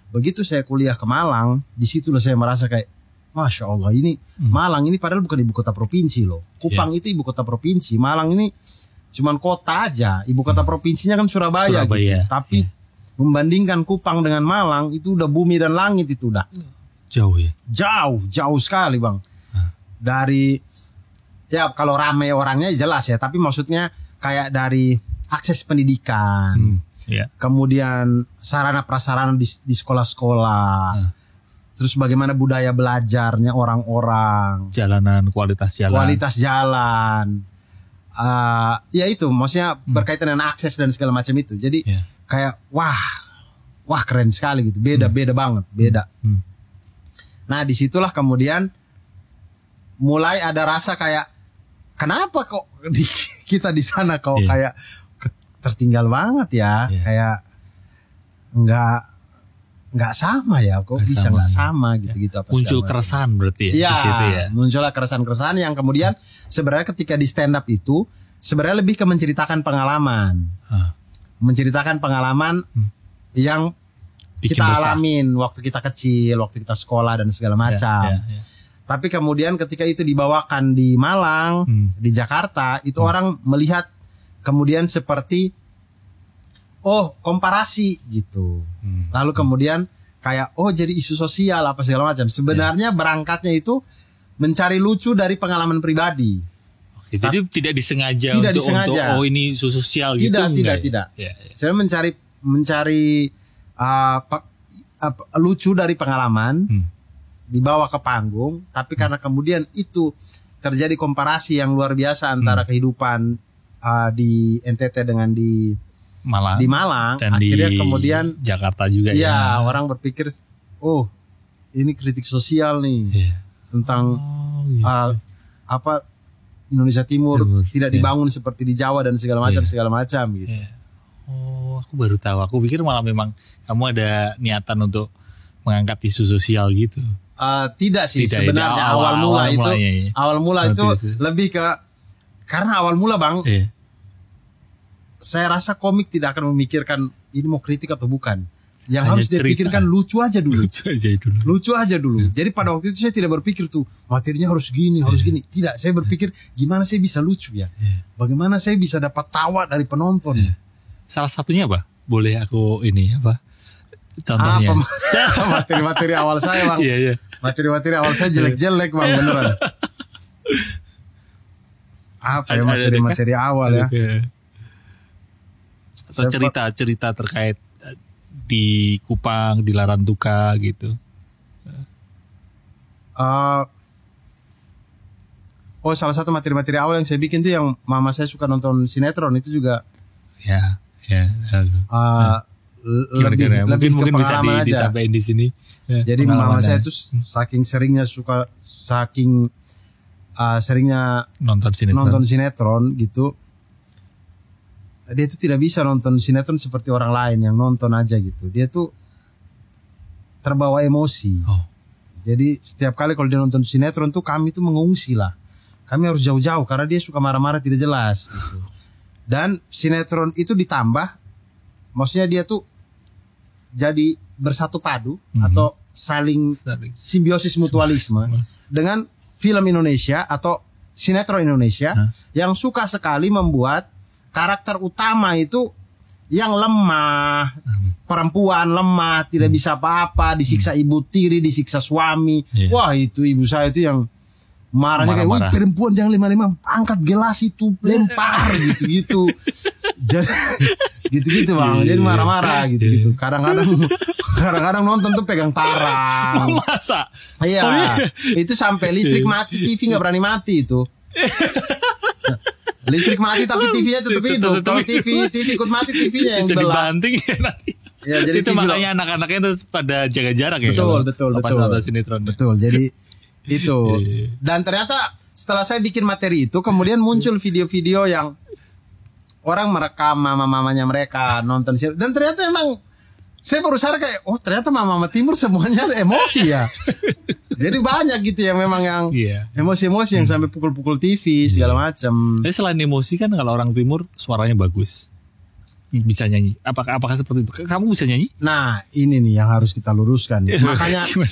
Begitu saya kuliah ke Malang, di situlah saya merasa kayak Masya Allah, ini Malang ini padahal bukan ibu kota provinsi loh. Kupang itu ibu kota provinsi, Malang ini cuman kota aja. Ibu kota provinsinya kan Surabaya. Gitu. Tapi membandingkan Kupang dengan Malang itu udah bumi dan langit, itu udah jauh ya? Jauh sekali Bang. Dari, ya kalau ramai orangnya jelas ya, tapi maksudnya kayak dari akses pendidikan, kemudian sarana prasarana di sekolah-sekolah, terus bagaimana budaya belajarnya orang-orang, kualitas jalan, ya itu maksudnya berkaitan dengan akses dan segala macam itu. Jadi kayak wah keren sekali gitu, beda banget, beda. Nah disitulah kemudian mulai ada rasa kayak kenapa kok kita di sana kok kayak tertinggal banget ya, kayak nggak sama ya, kok bisa nggak sama gitu apa muncul keresahan berarti ya, di situ ya. Muncullah keresahan yang kemudian sebenarnya ketika di stand up itu sebenarnya lebih ke menceritakan pengalaman, yang kita alamin waktu kita kecil, waktu kita sekolah dan segala macam. Tapi kemudian ketika itu dibawakan di Malang, di Jakarta, itu orang melihat kemudian seperti komparasi gitu. Lalu kemudian kayak jadi isu sosial apa segala macam. Sebenarnya berangkatnya itu mencari lucu dari pengalaman pribadi. Oke, jadi tidak disengaja untuk ini isu sosial gitu. Tidak. Saya mencari lucu dari pengalaman, dibawa ke panggung, tapi karena kemudian itu terjadi komparasi yang luar biasa antara kehidupan di NTT dengan di Malang, dan akhirnya di kemudian Jakarta juga ya. Orang berpikir ini kritik sosial nih tentang Indonesia Timur tidak dibangun seperti di Jawa dan segala macam gitu. Aku baru tahu. Aku pikir malah memang kamu ada niatan untuk mengangkat isu sosial gitu. Tidak sih sebenarnya awal mula itu lebih ke karena awal mula Bang. Saya rasa komik tidak akan memikirkan ini mau kritik atau bukan. Yang harus dia pikirkan lucu aja dulu. Jadi pada waktu itu saya tidak berpikir tuh materinya harus gini. Tidak, saya berpikir gimana saya bisa lucu ya. Bagaimana saya bisa dapat tawa dari penonton. Salah satunya apa? Boleh aku contohnya. Materi-materi awal saya Bang. Materi-materi awal saya jelek-jelek Bang, beneran. Apa ya materi-materi awal ya? Atau cerita terkait di Kupang, di Larantuka gitu. Salah satu materi-materi awal yang saya bikin tuh yang mama saya suka nonton sinetron itu juga. Lebih mungkin bisa disampaikan di sini. Jadi mama saya tuh saking seringnya nonton sinetron gitu. Dia tuh tidak bisa nonton sinetron seperti orang lain yang nonton aja gitu. Dia tuh terbawa emosi. Jadi setiap kali kalau dia nonton sinetron tuh kami tuh mengungsi lah. Kami harus jauh-jauh karena dia suka marah-marah tidak jelas gitu. Dan sinetron itu ditambah, maksudnya dia tuh jadi bersatu padu atau saling simbiosis mutualisme dengan film Indonesia atau sinetron Indonesia yang suka sekali membuat karakter utama itu yang lemah, perempuan lemah, tidak bisa apa-apa, disiksa ibu tiri, disiksa suami. Wah, itu ibu saya itu yang marahnya kayak, wah perempuan jangan lemah-lemah, angkat gelas itu lempar gitu-gitu. Jadi gitu-gitu Bang. Jadi marah-marah gitu-gitu. Kadang-kadang nonton tuh pegang parang. Masa? Iya. Itu sampai listrik mati, TV nggak berani mati itu. Listrik mati tapi TV-nya tetap hidup. Kalau TV ikut mati, TV-nya yang bisa belah. dibanting ya nanti. Ya, jadi itu makanya anak-anaknya terus pada jaga jarak ya. Betul. Sinetron. Betul. Jadi itu. Dan ternyata setelah saya bikin materi itu, kemudian muncul video-video yang orang merekam mama-mamanya mereka nonton. Dan ternyata emang saya baru sadar kayak, oh ternyata mama-mama timur semuanya emosi ya. Jadi banyak gitu yang memang yang emosi-emosi yang sampai pukul-pukul TV segala macam. Tapi selain emosi kan kalau orang timur suaranya bagus, bisa nyanyi. Apakah seperti itu? Kamu bisa nyanyi? Nah ini nih yang harus kita luruskan.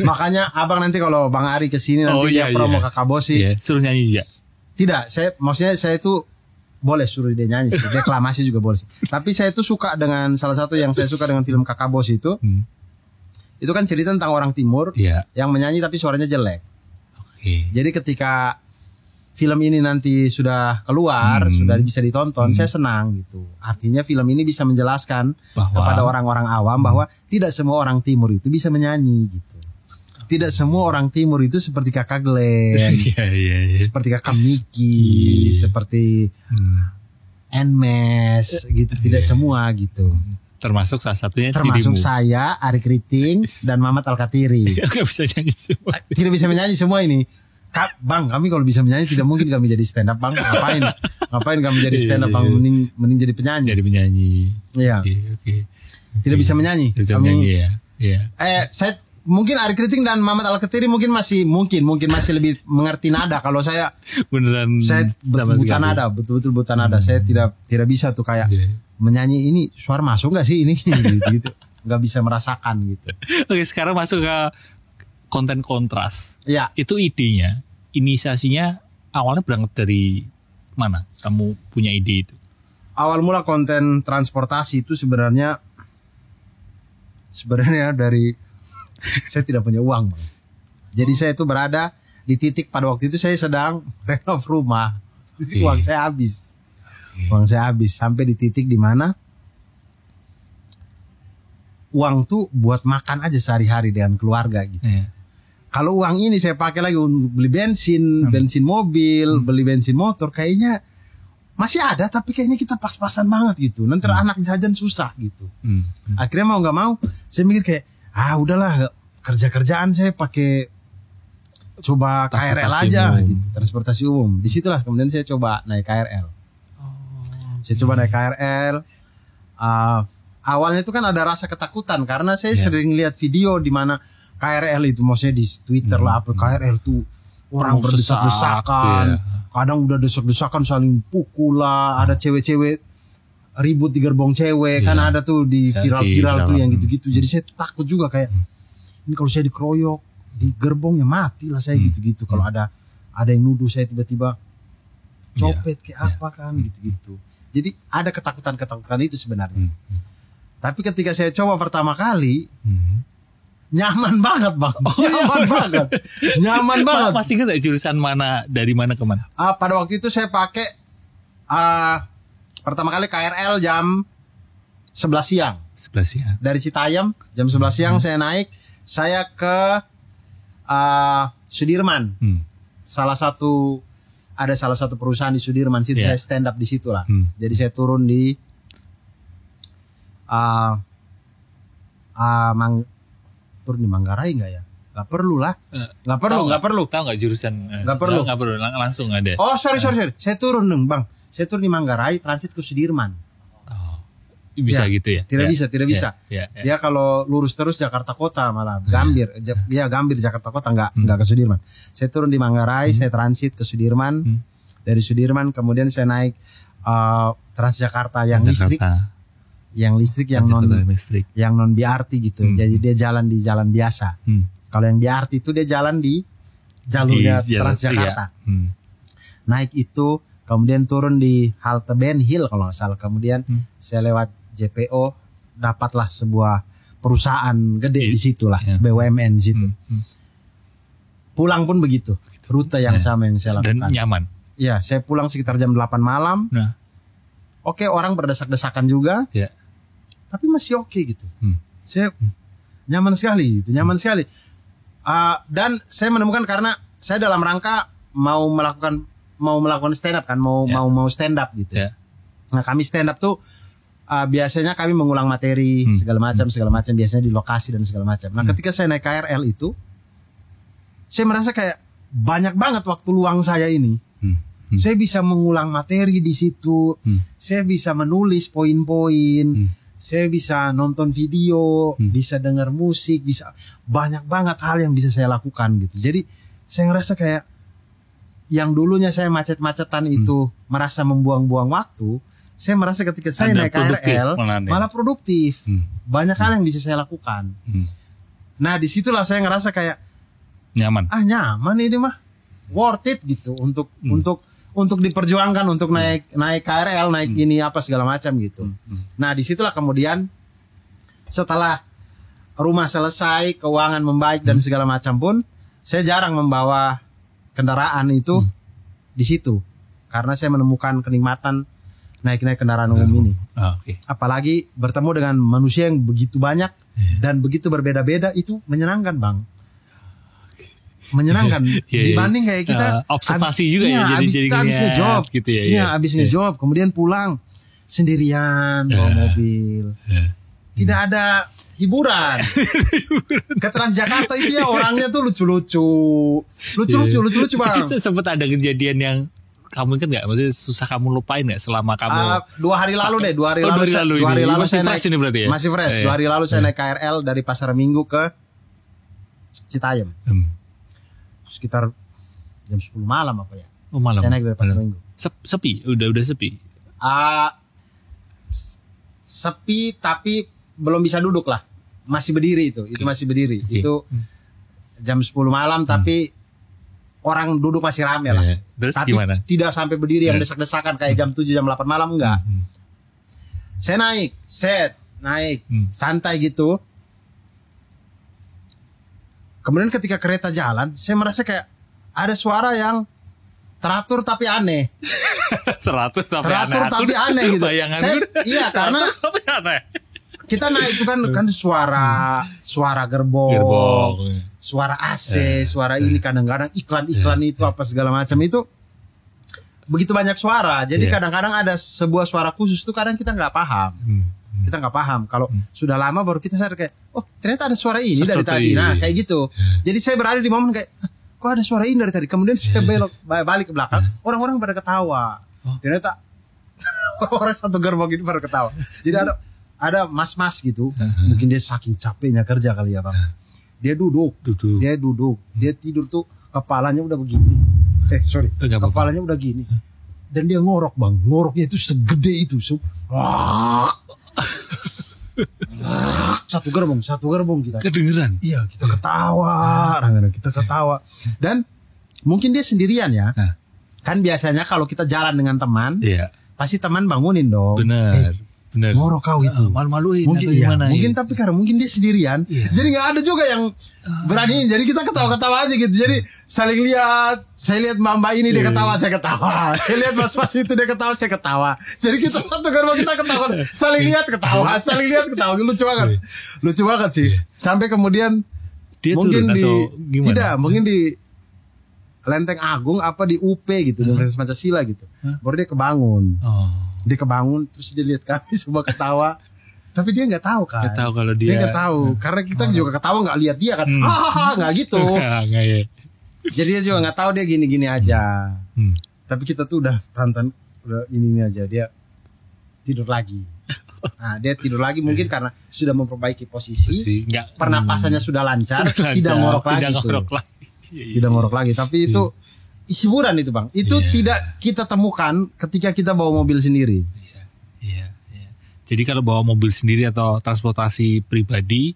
Makanya abang nanti kalau Bang Ari kesini nanti dia promo Kakak Bosi. Suruh nyanyi juga. Tidak, maksudnya saya itu boleh suruh dia nyanyi, deklamasi juga boleh. Tapi saya itu suka dengan salah satu yang saya suka dengan film Kakak Bos itu. Itu kan cerita tentang orang timur yang menyanyi tapi suaranya jelek. Jadi ketika film ini nanti sudah keluar, sudah bisa ditonton, saya senang gitu. Artinya film ini bisa menjelaskan kepada orang-orang awam bahwa tidak semua orang timur itu bisa menyanyi gitu. Tidak semua orang timur itu seperti Kakak Glenn, seperti Kakak Miki, seperti Enmes gitu. Tidak semua gitu. Termasuk salah satunya termasuk saya, Ari Kriting, dan Mamat Alkatiri. Gak bisa nyanyi semua. Tidak bisa menyanyi semua ini. Bang, kami kalau bisa menyanyi tidak mungkin kami jadi stand up Bang. Ngapain kami jadi stand up Bang? Mending jadi penyanyi. Jadi penyanyi. Iya. Tidak bisa menyanyi. Tidak bisa menyanyi ya. Saya mungkin Ari Kriting dan Mamat Alkatiri mungkin masih lebih mengerti nada. Kalau saya beneran saya buta nada, betul-betul buta nada. Saya tidak bisa tuh kayak menyanyi ini suara masuk nggak sih ini gitu. Nggak bisa merasakan gitu. Oke, sekarang masuk ke konten kontras. Ya. Itu idenya, inisiasinya awalnya berangkat dari mana? Kamu punya ide itu? Awal mula konten transportasi itu sebenarnya dari saya tidak punya uang, Bang. Jadi saya itu berada di titik pada waktu itu saya sedang renov rumah. Uang saya habis. Sampai di titik di mana uang tuh buat makan aja sehari-hari dengan keluarga gitu. Kalau uang ini saya pakai lagi untuk beli bensin mobil, beli bensin motor, kayaknya masih ada tapi kayaknya kita pas-pasan banget gitu. Nanti anak jajan susah gitu. Akhirnya mau nggak mau saya mikir kayak udahlah kerjaan saya pakai coba KRL aja gitu, transportasi umum. Disitulah kemudian saya coba naik KRL. Saya coba naik KRL. Awalnya itu kan ada rasa ketakutan karena saya sering lihat video di mana KRL itu, maksudnya di Twitter lah, apa KRL tuh orang berdesak-desakan. Kadang udah desak-desakan saling pukul lah, ada cewek-cewek ribut di gerbong cewek, kan ada tuh di viral-viral tuh yang gitu-gitu. Jadi saya takut juga kayak ini kalau saya dikeroyok di gerbongnya mati lah saya gitu-gitu. Kalau ada yang nuduh saya tiba-tiba copet kayak apa kan gitu-gitu. Jadi ada ketakutan itu sebenarnya. Tapi ketika saya coba pertama kali, nyaman banget Bang. Nyaman banget. Pasti nggak jurusan mana, dari mana ke mana? Pada waktu itu saya pakai pertama kali KRL jam 11 siang. 11 siang. Dari Citayam jam 11 siang saya naik. Saya ke Sudirman. Ada salah satu perusahaan di Sudirman situ, saya stand up di situ lah. Jadi saya turun di turun di Manggarai nggak ya? Nggak perlu lah. Nggak perlu. Tahu nggak jurusan? Nggak perlu. Nggak perlu. Langsung ada. Oh sorry. Saya turun dong Bang. Saya turun di Manggarai, transit ke Sudirman. Bisa gitu ya? Tidak bisa. Dia kalau lurus terus Jakarta Kota malah Gambir. Gambir Jakarta Kota nggak ke Sudirman. Saya turun di Manggarai, saya transit ke Sudirman. Dari Sudirman kemudian saya naik Transjakarta yang listrik. Yang non BRT gitu. Jadi dia jalan di jalan biasa. Kalau yang BRT itu dia jalan di jalurnya Transjakarta. Naik itu Kemudian turun di halte Ben Hill kalau nggak salah. Kemudian saya lewat JPO, dapatlah sebuah perusahaan gede di situ lah, BUMN di situ. Pulang pun begitu, rute yang sama yang saya lakukan. Dan nyaman. Ya, saya pulang sekitar jam 8 malam. Oke, orang berdesak-desakan juga, tapi masih oke gitu. Saya nyaman sekali, gitu, nyaman sekali. Dan saya menemukan karena saya dalam rangka mau melakukan stand up kan, mau stand up gitu. Nah, kami stand up tuh biasanya kami mengulang materi segala macam biasanya di lokasi dan segala macam. Nah, ketika saya naik KRL itu, saya merasa kayak banyak banget waktu luang saya ini. Saya bisa mengulang materi di situ, saya bisa menulis poin-poin, saya bisa nonton video, bisa dengar musik, bisa banyak banget hal yang bisa saya lakukan gitu. Jadi saya ngerasa kayak yang dulunya saya macet-macetan itu merasa membuang-buang waktu, saya merasa ketika saya naik KRL malah produktif. Banyak hal yang bisa saya lakukan. Nah, disitulah saya ngerasa kayak nyaman. Nyaman ini mah, worth it gitu untuk diperjuangkan untuk naik KRL, naik ini apa segala macam gitu. Nah, disitulah kemudian setelah rumah selesai, keuangan membaik dan segala macam pun, saya jarang membawa kendaraan itu di situ karena saya menemukan kenikmatan naik kendaraan umum ini. Apalagi bertemu dengan manusia yang begitu banyak dan begitu berbeda-beda, itu menyenangkan, Bang. Menyenangkan dibanding kayak kita observasi juga ya, jadi kita habis ngejob gitu ya. Iya, habis ngejob kemudian pulang sendirian bawa mobil. Tidak ada hiburan. Ke Transjakarta itu ya orangnya tuh lucu-lucu Bang. Sempat ada kejadian yang kamu ingat nggak? Maksudnya susah kamu lupain nggak selama kamu? 2 hari lalu deh. 2 hari lalu saya naik. Ini berarti ya? Masih fresh. 2 hari lalu saya naik KRL dari Pasar Minggu ke Citayam. Sekitar jam 10 malam apa ya? Malam. Saya naik dari Pasar Minggu. Sepi? Udah sepi? Sepi tapi belum bisa duduk lah. Masih berdiri itu masih berdiri. Itu jam 10 malam tapi orang duduk masih rame lah. Terus tapi gimana? Tidak sampai berdiri yang desak-desakan kayak jam 7 jam 8 malam enggak. Saya naik, santai gitu. Kemudian ketika kereta jalan, saya merasa kayak ada suara yang teratur tapi aneh. teratur tapi aneh gitu. Iya, karena kita naik itu kan suara gerbong, suara AC, suara ini kadang-kadang iklan itu apa segala macam itu begitu banyak suara. Jadi kadang-kadang ada sebuah suara khusus itu kadang kita nggak paham. Kita nggak paham. Kalau sudah lama baru kita sadar kayak, oh ternyata ada suara ini dari tadi. Nah kayak gitu. Jadi saya berada di momen kayak, kok ada suara ini dari tadi. Kemudian saya balik ke belakang, orang-orang pada ketawa. Ternyata orang satu gerbong ini pada ketawa. Jadi ada mas-mas gitu, mungkin dia saking capeknya kerja kali ya Bang. Dia duduk. Dia tidur tuh kepalanya udah begini. Kepalanya udah gini. Dan dia ngorok Bang, ngoroknya itu segede itu. Satu gerbong kita. Kedengeran. Iya, kita ketawa. Dan mungkin dia sendirian ya. Kan biasanya kalau kita jalan dengan teman, pasti teman bangunin dong. Benar. Ngorok kau itu. Malu-maluin mungkin atau gimana? Mungkin tapi karena mungkin dia sendirian. Jadi nggak ada juga yang berani. Jadi kita ketawa-ketawa aja gitu. Jadi saling lihat. Saya lihat mbak ini dia ketawa, saya ketawa. Saya lihat mas-mas itu dia ketawa, saya ketawa. Jadi kita satu gerbong kita ketawa. Saling lihat ketawa. Lucu banget sih. Sampai kemudian dia mungkin di mungkin di Lenteng Agung apa di UP gitu, Universitas Pancasila gitu. Baru dia kebangun. Dia kebangun terus dia lihat kami semua ketawa, tapi dia nggak tahu kan. Nggak tahu kalau dia nggak tahu karena kita juga ketawa nggak lihat dia kan. Nggak gitu. Jadi dia juga nggak tahu dia gini-gini aja. Tapi kita tuh udah ini aja dia tidur lagi. Nah dia tidur lagi mungkin karena sudah memperbaiki posisi, pernapasannya sudah lancar, tidak ngorok lagi. Tapi itu hiburan itu Bang. Itu tidak kita temukan ketika kita bawa mobil sendiri. Iya. Jadi kalau bawa mobil sendiri atau transportasi pribadi,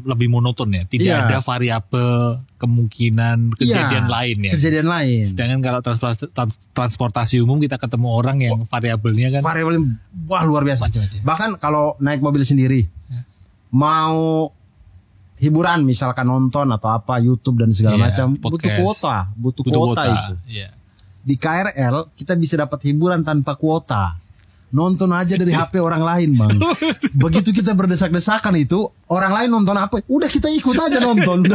lebih monoton ya, tidak ada variabel kemungkinan kejadian lain ya. Kejadian lain. Sedangkan kalau transportasi umum kita ketemu orang yang variabelnya kan. Variabelnya wah luar biasa. Macam-macam. Bahkan kalau naik mobil sendiri, mau hiburan misalkan nonton atau apa YouTube dan segala macam, butuh kuota itu. Yeah. Di KRL kita bisa dapat hiburan tanpa kuota. Nonton aja dari HP orang lain, Bang. Begitu kita berdesak-desakan itu, orang lain nonton apa? Udah kita ikut aja nonton.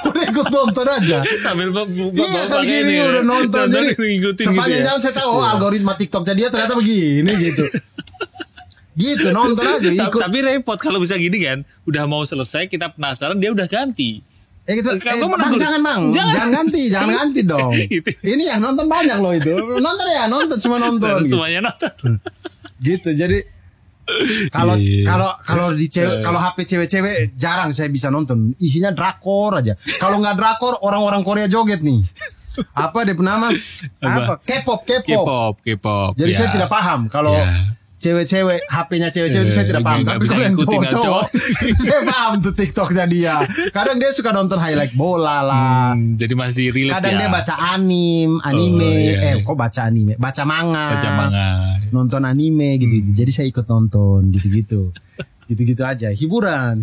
Udah ikut nonton aja. Sambil sambil gini udah nonton. Jadi sepanjang jalan saya tahu algoritma TikToknya dia ternyata begini gitu. Gitu nonton aja ikut. Tapi repot kalau bisa gini kan. Udah mau selesai kita penasaran dia udah ganti. Bang, jangan ganti dong. Ini yang nonton banyak loh itu. Nonton semua nonton. Semuanya nonton. Gitu. Jadi kalau kalau HP cewek-cewek jarang saya bisa nonton. Isinya drakor aja. Kalau nggak drakor orang-orang Korea joget nih. Apa dia nama? Apa? K-pop. Jadi saya tidak paham kalau cewek-cewek, HP-nya cewek-cewek itu saya tidak paham. Tapi kalau yang cowok-cowok, saya paham tuh TikToknya dia. Kadang dia suka nonton highlight bola lah. Jadi masih relate. Kadang dia baca anime. Kok baca anime? Baca manga. Nonton anime gitu. Jadi saya ikut nonton gitu-gitu. Gitu-gitu aja. Hiburan.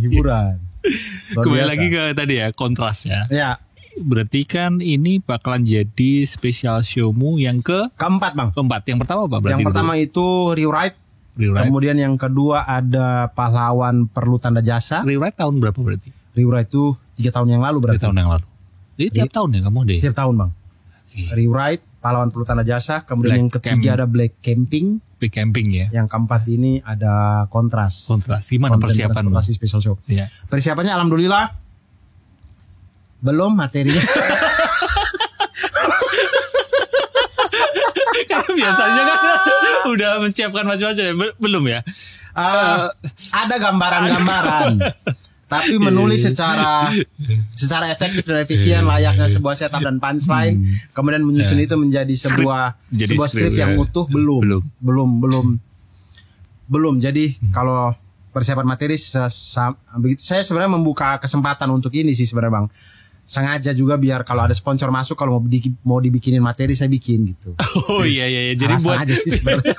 Kembali lagi ke tadi ya, kontrasnya. Ya. Berarti kan ini bakalan jadi spesial showmu yang keempat, Bang. Yang pertama apa berarti? Yang pertama itu Rewrite. Kemudian yang kedua ada Pahlawan Perlu Tanda Jasa. Rewrite tahun berapa berarti? Rewrite itu 3 tahun yang lalu berarti. 3 tahun yang lalu. Jadi tiap tahun ya kamu deh? Tiap tahun, Bang. Okay. Rewrite, Pahlawan Perlu Tanda Jasa. Kemudian yang ketiga ada Black Camping. Black Camping ya. Yang keempat ini ada Kontras. Gimana persiapan? Transportasi special show. Ya. Persiapannya alhamdulillah belum materinya. Biasanya kan udah menyiapkan macam-macam ya, belum ya? Ada gambaran-gambaran, tapi menulis secara efektif dan efisien layaknya sebuah setup dan punchline, kemudian menyusun itu menjadi sebuah skrip yang utuh belum. Jadi kalau persiapan materi begitu, saya sebenarnya membuka kesempatan untuk ini sih sebenarnya, Bang. Sengaja juga biar kalau ada sponsor masuk, kalau mau dibikinin materi saya bikin gitu. Oh iya. Jadi buat aja sih sebenarnya.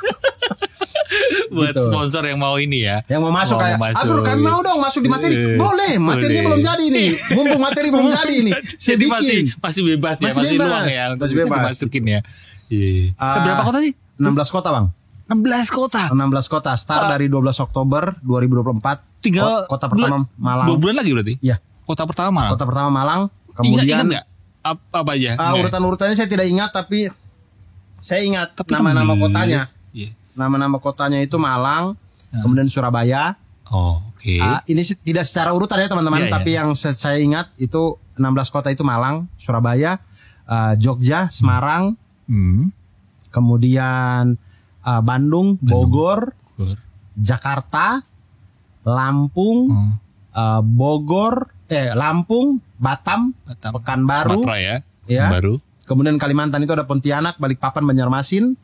Buat gitu. Sponsor yang mau ini ya. Yang mau masuk aduh kami mau dong masuk di materi. Boleh, materinya belum jadi nih. Mumpung materi belum jadi nih. Saya jadi bikin. Masih bebas ya, masih luang ya. Masih bebas. Masukin ya. Berapa kota sih? 16 kota, Bang. 16 kota. Start dari 12 Oktober 2024. Tinggal kota pertama Malang. 2 bulan lagi berarti? Iya. Kota pertama Malang. Kemudian ingat nggak apa aja? Urutan-urutannya saya tidak ingat, tapi saya ingat nama-nama kotanya. Nama-nama kotanya itu Malang, kemudian Surabaya. Oh, oke. Ini tidak secara urutan ya teman-teman, tapi yang saya ingat itu 16 kota itu Malang, Surabaya, Jogja, Semarang, kemudian Bandung, Bogor, Jakarta, Lampung, Lampung, Batam, Pekanbaru, Sumatera ya. Baru. Kemudian Kalimantan itu ada Pontianak, Balikpapan, Banjarmasin.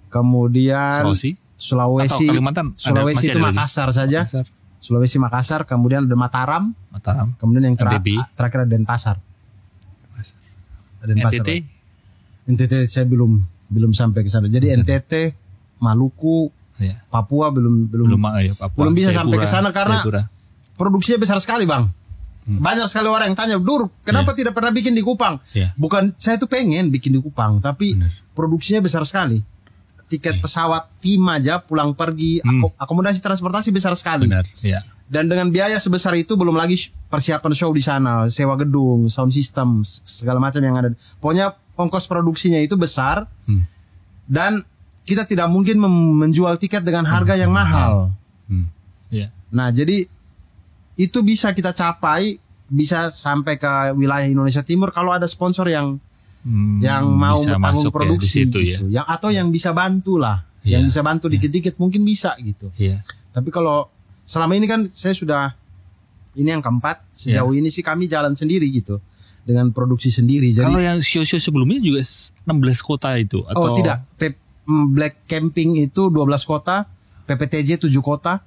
Kemudian Sulawesi. Sulawesi itu Makassar saja. Sulawesi Makassar, kemudian ada Mataram. Kemudian yang terakhir ada Denpasar. NTT saya belum sampai ke sana. Jadi NTT, Maluku, Papua belum bisa sampai ke sana karena produksinya besar sekali, Bang. Banyak sekali orang yang tanya, Dur, kenapa tidak pernah bikin di Kupang? Bukan, saya tuh pengen bikin di Kupang, tapi produksinya besar sekali. Tiket pesawat tim aja, pulang pergi, akomodasi transportasi besar sekali. Dan dengan biaya sebesar itu, belum lagi persiapan show di sana, sewa gedung, sound system, segala macam yang ada. Pokoknya ongkos produksinya itu besar, dan kita tidak mungkin menjual tiket dengan harga yang mahal. Nah, jadi itu bisa kita capai, bisa sampai ke wilayah Indonesia Timur kalau ada sponsor yang mau tanggung produksi gitu ya. Atau yang bisa bantu lah, yang bisa bantu dikit-dikit mungkin bisa gitu. Tapi kalau selama ini kan saya sudah ini yang keempat, sejauh ini sih kami jalan sendiri gitu dengan produksi sendiri. Jadi kalau yang show-show sebelumnya juga 16 kota itu atau tidak? Black Camping itu 12 kota, PPTJ 7 kota.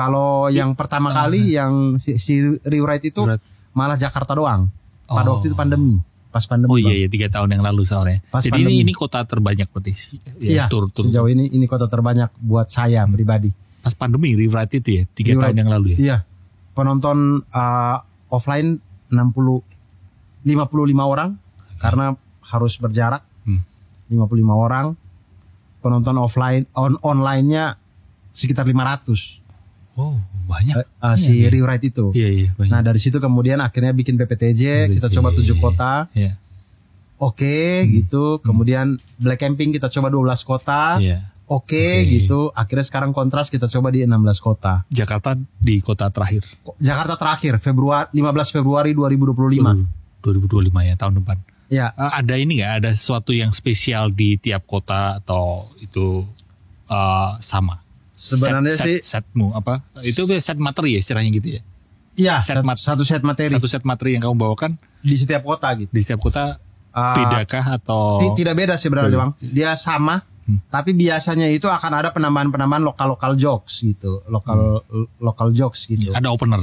Kalau yang pertama kali yang si rewrite itu malah Jakarta doang. Pada waktu itu pandemi. Pas pandemi. Oh iya, 3 tahun yang lalu soalnya. Pas jadi ini kota terbanyak berarti. Iya, sejauh ini kota terbanyak buat saya pribadi. Pas pandemi rewrite itu ya, 3 tahun yang lalu ya. Iya. Penonton offline 55 orang karena harus berjarak. 55 orang. Penonton offline online-nya sekitar 500. Oh, banyak. Si rewrite itu. Iya, banyak. Nah, dari situ kemudian akhirnya bikin PPTJ, kita coba 7 kota. Iya. Oke, gitu. Kemudian Black Camping kita coba 12 kota. Iya. Oke, gitu. Akhirnya sekarang Kontras kita coba di 16 kota. Jakarta di kota terakhir. Jakarta terakhir 15 Februari 2025. 2025 ya, tahun depan. Ya. Ada ini nggak? Ada sesuatu yang spesial di tiap kota atau itu sama? Sebenarnya setmu apa? Itu set materi ya istilahnya gitu ya? Iya. Satu set materi. Satu set materi yang kamu bawakan di setiap kota gitu. Di setiap kota bedakah atau? Tidak beda sebenarnya bang. Dia sama. Tapi biasanya itu akan ada penambahan lokal jokes gitu, lokal jokes gitu. Ada opener.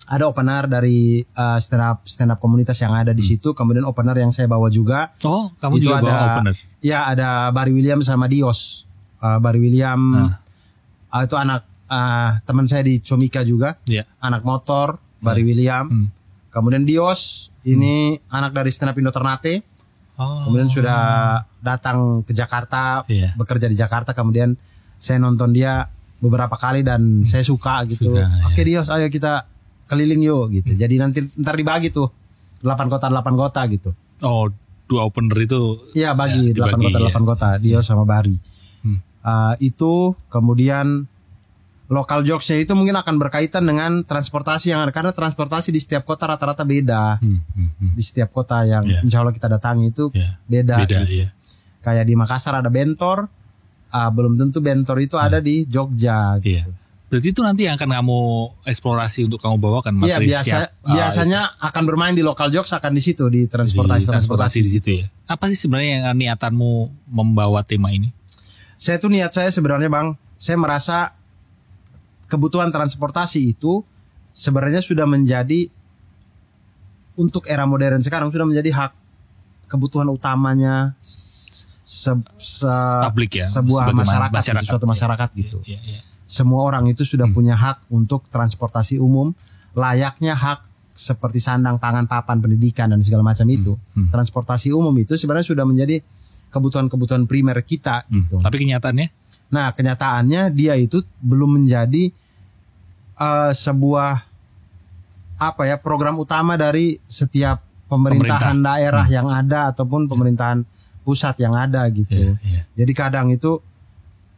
Ada opener dari stand up komunitas yang ada di situ. Kemudian opener yang saya bawa juga. Oh, kamu itu juga bawa opener? Ya, ada Barry William sama Dios. Barry William itu anak teman saya di Comika juga. Anak motor, Barry William. Kemudian Dios ini anak dari stand up Indo Ternate. Kemudian sudah datang ke Jakarta, bekerja di Jakarta. Kemudian saya nonton dia beberapa kali dan saya suka gitu. Oke Dios, ayo kita keliling yuk gitu. Jadi ntar dibagi tuh 8 kota gitu. Oh, 2 opener itu? Iya, bagi 8 kota Dios sama Bari. Itu kemudian lokal jokesnya itu mungkin akan berkaitan dengan transportasi yang ada, karena transportasi di setiap kota rata-rata beda. Di setiap kota yang insya Allah kita datangi itu beda gitu. Kayak di Makassar ada bentor, belum tentu bentor itu ada di Jogja gitu. Berarti itu nanti yang akan kamu eksplorasi untuk kamu bawakan materi biasanya akan bermain di lokal jokes, akan di situ di transportasi di situ ya. Apa sih sebenarnya yang niatanmu membawa tema ini? Niat saya sebenarnya bang, saya merasa kebutuhan transportasi itu sebenarnya sudah menjadi, untuk era modern sekarang sudah menjadi hak kebutuhan utamanya publik ya, sebuah masyarakat, suatu masyarakat gitu. Semua orang itu sudah punya hak untuk transportasi umum, layaknya hak seperti sandang, pangan, papan, pendidikan dan segala macam itu. Transportasi umum itu sebenarnya sudah menjadi kebutuhan-kebutuhan primer kita gitu. Tapi kenyataannya? Nah, kenyataannya dia itu belum menjadi sebuah program utama dari setiap pemerintahan daerah yang ada ataupun pemerintahan pusat yang ada gitu. Jadi kadang itu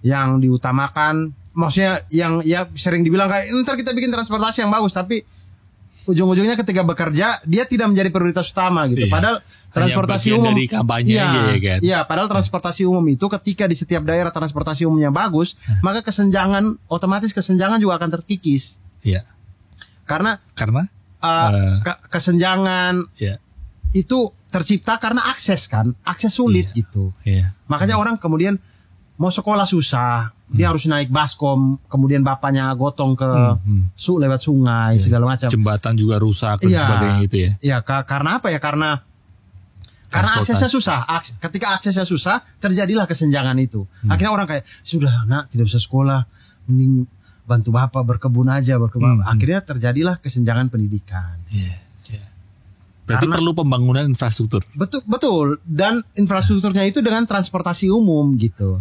yang diutamakan, maksudnya yang sering dibilang kayak ntar kita bikin transportasi yang bagus, tapi ujung-ujungnya ketika bekerja dia tidak menjadi prioritas utama gitu. Padahal transportasi umum dari kampanye kan. Iya, padahal transportasi umum itu ketika di setiap daerah transportasi umumnya bagus, maka otomatis kesenjangan juga akan terkikis. Iya. Karena kesenjangan itu tercipta karena akses sulit gitu. Makanya orang kemudian mau sekolah susah, dia harus naik baskom, kemudian bapaknya gotong ke lewat sungai segala macam. Jembatan juga rusak dan sebagainya gitu ya. Iya, karena apa ya? Karena aksesnya susah. Ketika aksesnya susah, terjadilah kesenjangan itu. Akhirnya orang kayak, sudah nak tidak usah sekolah, mending bantu bapak berkebun aja. Akhirnya terjadilah kesenjangan pendidikan. Berarti perlu pembangunan infrastruktur. Betul. Dan infrastrukturnya itu dengan transportasi umum gitu.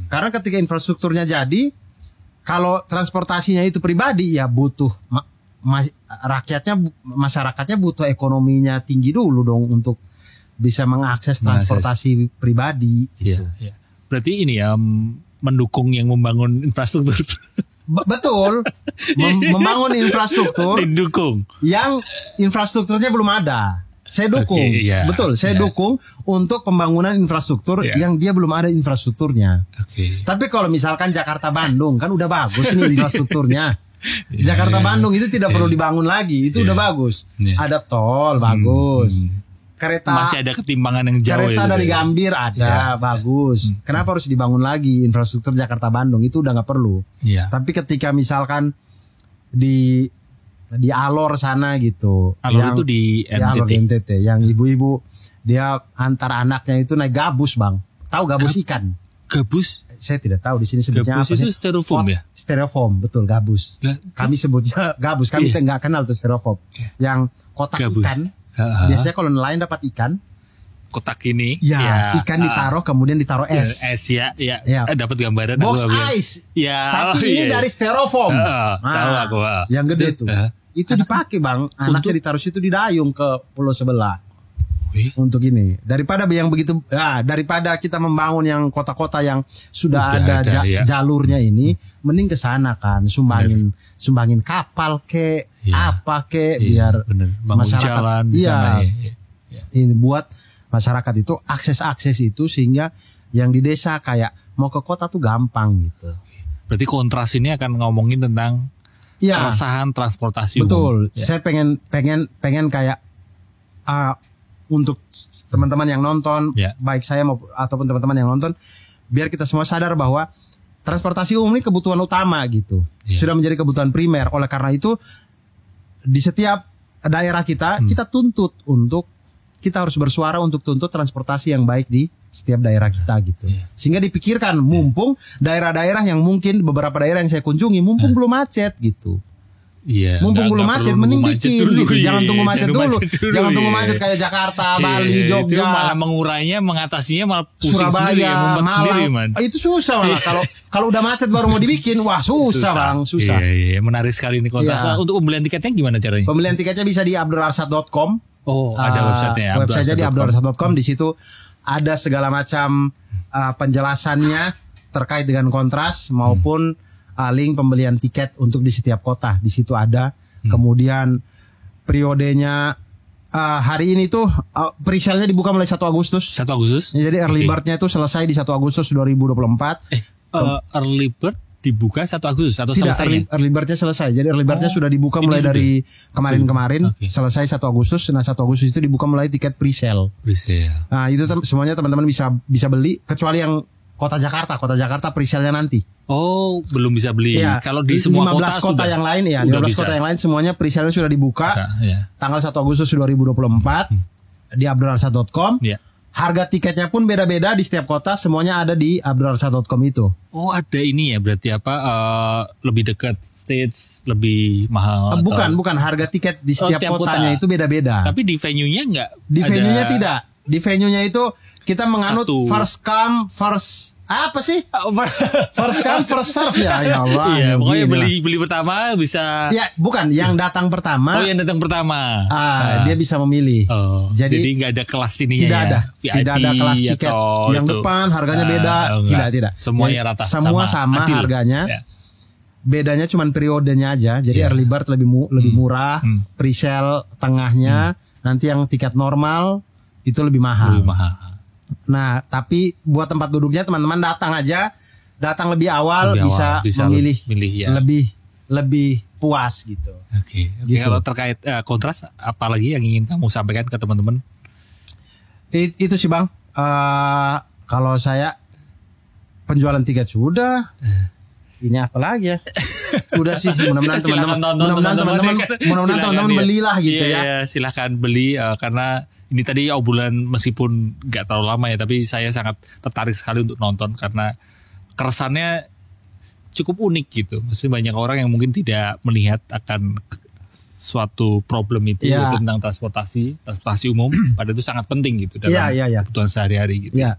Karena ketika infrastrukturnya jadi, kalau transportasinya itu pribadi, ya butuh masyarakatnya butuh ekonominya tinggi dulu dong untuk bisa mengakses transportasi pribadi. Gitu. Berarti ini ya mendukung yang membangun infrastruktur. Betul, membangun infrastruktur. Didukung. Yang infrastrukturnya belum ada. Saya dukung, saya dukung untuk pembangunan infrastruktur yang dia belum ada infrastrukturnya. Tapi kalau misalkan Jakarta Bandung kan udah bagus ini infrastrukturnya. Jakarta Bandung itu tidak perlu dibangun lagi, itu udah bagus. Ada tol bagus. masih ada ketimbangan yang jauh. Kereta dari Gambir ada, bagus. Kenapa harus dibangun lagi infrastruktur Jakarta Bandung? Itu udah nggak perlu. Tapi ketika misalkan di Alor sana gitu, Alor itu di NTT, yang ibu-ibu dia antar anaknya itu naik gabus, Bang. Tahu gabus ikan? Gabus? Saya tidak tahu di sini sebutnya gabus apa. Gabus itu styrofoam ya? Styrofoam, betul, gabus. Kami sebutnya gabus, kami nggak kenal tuh styrofoam. Yang kotak gabus. Ikan, biasanya kalau nelayan dapat ikan, kotak ini, ikan ditaruh, kemudian ditaruh es. Dapat gambaran. Box ice. Tapi ini dari styrofoam. Tahu aku. Yang gede tuh. Itu dipakai, Bang. Anaknya ditaruh situ di dayung ke pulau sebelah. Untuk ini, daripada yang begitu, daripada kita membangun yang kota-kota yang sudah ada jalurnya ini, mending ke sana kan, sumbangin kapal apa biar masyarakat jalan ini buat masyarakat itu akses itu sehingga yang di desa kayak mau ke kota tuh gampang gitu. Berarti kontras ini akan ngomongin tentang keresahan transportasi umum. Betul. Saya pengen kayak untuk teman-teman yang nonton, baik saya ataupun teman-teman yang nonton, biar kita semua sadar bahwa transportasi umum ini kebutuhan utama gitu. Sudah menjadi kebutuhan primer. Oleh karena itu di setiap daerah kita tuntut untuk kita harus bersuara untuk tuntut transportasi yang baik di setiap daerah kita gitu. Sehingga dipikirkan mumpung daerah-daerah yang mungkin beberapa daerah yang saya kunjungi mumpung belum macet gitu. Mumpung belum macet, mending bikin dulu, gitu. Jangan tunggu macet dulu. Jangan tunggu macet kayak Jakarta, Bali, Jogja. Itu malah mengurainya, mengatasinya malah pusing Surabaya, sendiri, sendiri, man. Itu susah malah. Kalau udah macet baru mau dibikin, wah susah. Bang, susah. Menarik sekali ini kontras. Untuk pembelian tiketnya gimana caranya? Pembelian tiketnya bisa di abdurarsad.com. Ada websitenya. Websitenya di abdurarsad.com. Di situ ada segala macam penjelasannya terkait dengan kontras maupun link pembelian tiket untuk di setiap kota di situ ada. Kemudian periodenya hari ini tuh pre-sale-nya dibuka mulai 1 Agustus. 1 Agustus. Jadi early bird-nya itu selesai di 1 Agustus 2024. Early bird dibuka 1 Agustus atau tidak, selesai? Early bird-nya selesai. Jadi early bird-nya sudah dibuka mulai dari kemarin-kemarin. Selesai 1 Agustus. Nah 1 Agustus itu dibuka mulai tiket pre-sale. Nah itu semuanya teman-teman bisa beli kecuali yang Kota Jakarta pre-sale-nya nanti. Oh, belum bisa beli. Kalau di semua 15 kota yang lain 15 kota yang lain semuanya pre-sale sudah dibuka. Tanggal 1 Agustus 2024 di abdurarsad.com. Harga tiketnya pun beda-beda di setiap kota, semuanya ada di abdurarsad.com itu. Oh, ada ini ya, berarti lebih dekat stage, lebih mahal. Bukan, harga tiket di setiap kotanya itu beda-beda. Tapi di venue-nya enggak? Di venue-nya tidak. Di venue-nya itu kita menganut first come first first come first serve ya Allah. Pokoknya beli pertama bisa. Bukan yang datang pertama. Oh, yang datang pertama. Dia bisa memilih. Jadi nggak ada kelas ini. Tidak ada. Tidak ada kelas tiket yang depan harganya beda. Tidak. Semuanya rata. Semua sama harganya. Bedanya cuma periodenya aja. Jadi early bird lebih murah, pre-sale tengahnya, nanti yang tiket normal itu lebih mahal. Nah, tapi buat tempat duduknya teman-teman datang lebih awal, bisa memilih lebih puas gitu. Oke. Kalau terkait kontras, apa lagi yang ingin kamu sampaikan ke teman-teman? Itu sih Bang. Kalau saya penjualan tiket sudah. Ini apa lagi ya? Udah sih, mudah-mudahan teman-teman belilah gitu ya. Silahkan beli karena ini tadi obrolan meskipun nggak terlalu lama ya, tapi saya sangat tertarik sekali untuk nonton karena keresannya cukup unik gitu. Maksudnya banyak orang yang mungkin tidak melihat akan suatu problem itu tentang transportasi umum, padahal itu sangat penting gitu dalam kebutuhan sehari-hari gitu. Iya.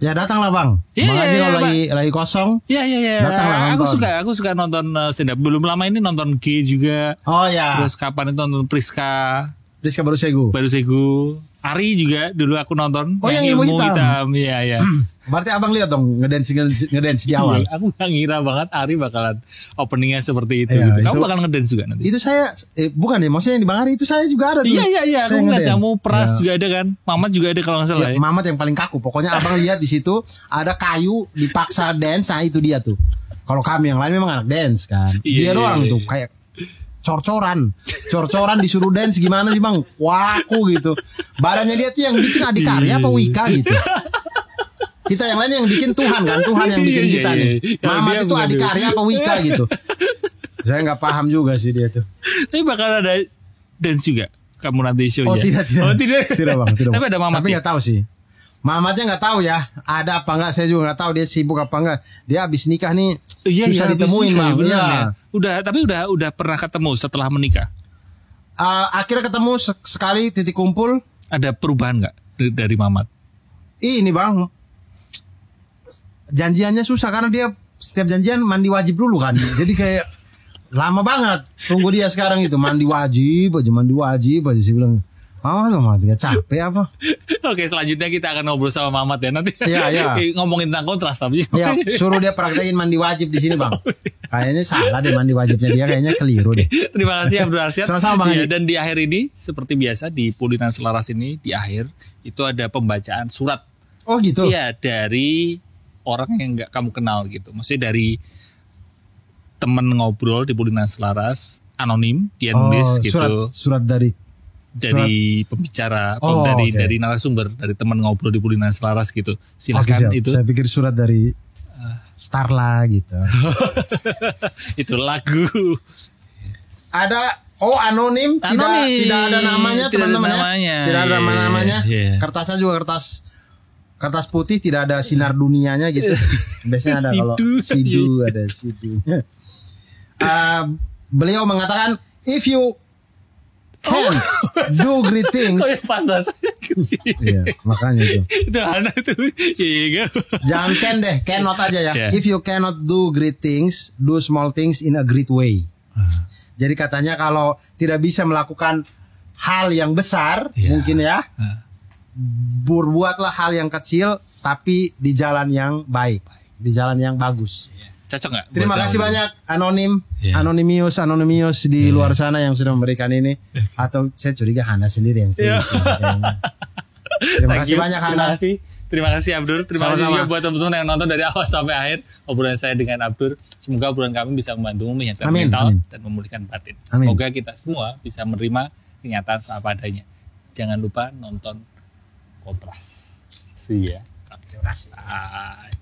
Ya datanglah Bang. Kalau lagi kosong. Datanglah nonton. Aku suka nonton stand up. Belum lama ini nonton G juga. Oh ya. Terus kapan itu nonton Priska baru segu. Ari juga dulu aku nonton. Oh yang ilmu hitam. Iya. Berarti abang lihat dong ngedance di awal. Aku gak ngira banget Ari bakalan openingnya seperti itu. Gitu. Kamu bakal ngedance juga nanti? Itu saya bukan ya, maksudnya yang di Bang Ari itu saya juga ada tuh. Iya. Aku ngeliat kamu Pras juga ada kan. Mamat juga ada kalau nggak salah. Mamat yang paling kaku. Pokoknya abang lihat di situ ada kayu dipaksa dance. Nah itu dia tuh. Kalau kami yang lain memang anak dance kan. Dia doang tuh kayak cor-coran disuruh dance gimana sih bang, waku gitu. Badannya dia tuh yang bikin Adikarya apa Wika gitu. Kita yang lain yang bikin Tuhan kan, Tuhan yang bikin kita nih. Mamat itu Adikarya apa Wika gitu. Saya nggak paham juga sih dia tuh. Tapi bakal ada dance juga kamu nanti show-nya. Oh tidak. Tidak bang, tidak. Tapi ada Mamat. Tapi nggak tahu sih. Mamatnya nggak tahu ya, ada apa nggak saya juga nggak tahu, dia sibuk apa nggak. Dia habis nikah nih, susah ditemuin bang. Ya. Udah pernah ketemu setelah menikah? Akhirnya ketemu sekali titik kumpul. Ada perubahan nggak dari Mamat? Ini bang, janjiannya susah karena dia setiap janjian mandi wajib dulu kan. Jadi kayak lama banget tunggu dia sekarang itu mandi wajib aja. Saya bilang, Mamat gak capek apa? Oke, selanjutnya kita akan ngobrol sama Mamat ya nanti. Iya. Ngomongin tentang kontras tapi. Iya, suruh dia praktekin mandi wajib di sini bang. Kayaknya salah deh mandi wajibnya dia, kayaknya keliru deh. Terima kasih Abdul Arsyad. Sama-sama bang. Ya, dan di akhir ini seperti biasa di Pulinan Selaras ini di akhir itu ada pembacaan surat. Oh gitu. Iya, dari orang yang nggak kamu kenal gitu. Maksudnya dari temen ngobrol di Pulinan Selaras, anonim, dia nulis gitu. Surat dari pembicara, dari narasumber, dari teman ngobrol di Pulinan Selaras gitu. Silakan itu. Saya pikir surat dari Starla gitu. Itu lagu. Ada anonim, tidak ada namanya teman-teman ya. Tidak ada namanya. Yeah. Kertasnya juga kertas putih, tidak ada sinar dunianya gitu. Biasanya ada kalau sidu ada sidunya. Beliau mengatakan, if you can do great things. Pas Iya, makanya itu. Itu anak tuh. Jangan can deh, cannot aja ya. Yeah. If you cannot do great things, do small things in a great way. Jadi katanya kalau tidak bisa melakukan hal yang besar, mungkin ya, berbuatlah hal yang kecil tapi di jalan yang baik, di jalan yang bagus. Cocok nggak? Terima kasih banyak Anonymous di luar sana yang sudah memberikan ini. Atau saya curiga Hana sendiri yang tulis. Terima kasih banyak Hana. Terima kasih Abdur. Terima kasih juga buat teman-teman yang nonton dari awal sampai akhir obrolan saya dengan Abdur. Semoga obrolan kami bisa membantumu menyehatkan mental dan memulihkan batin. Semoga kita semua bisa menerima kenyataan seapa adanya. Jangan lupa nonton Kontras. Terima kasih.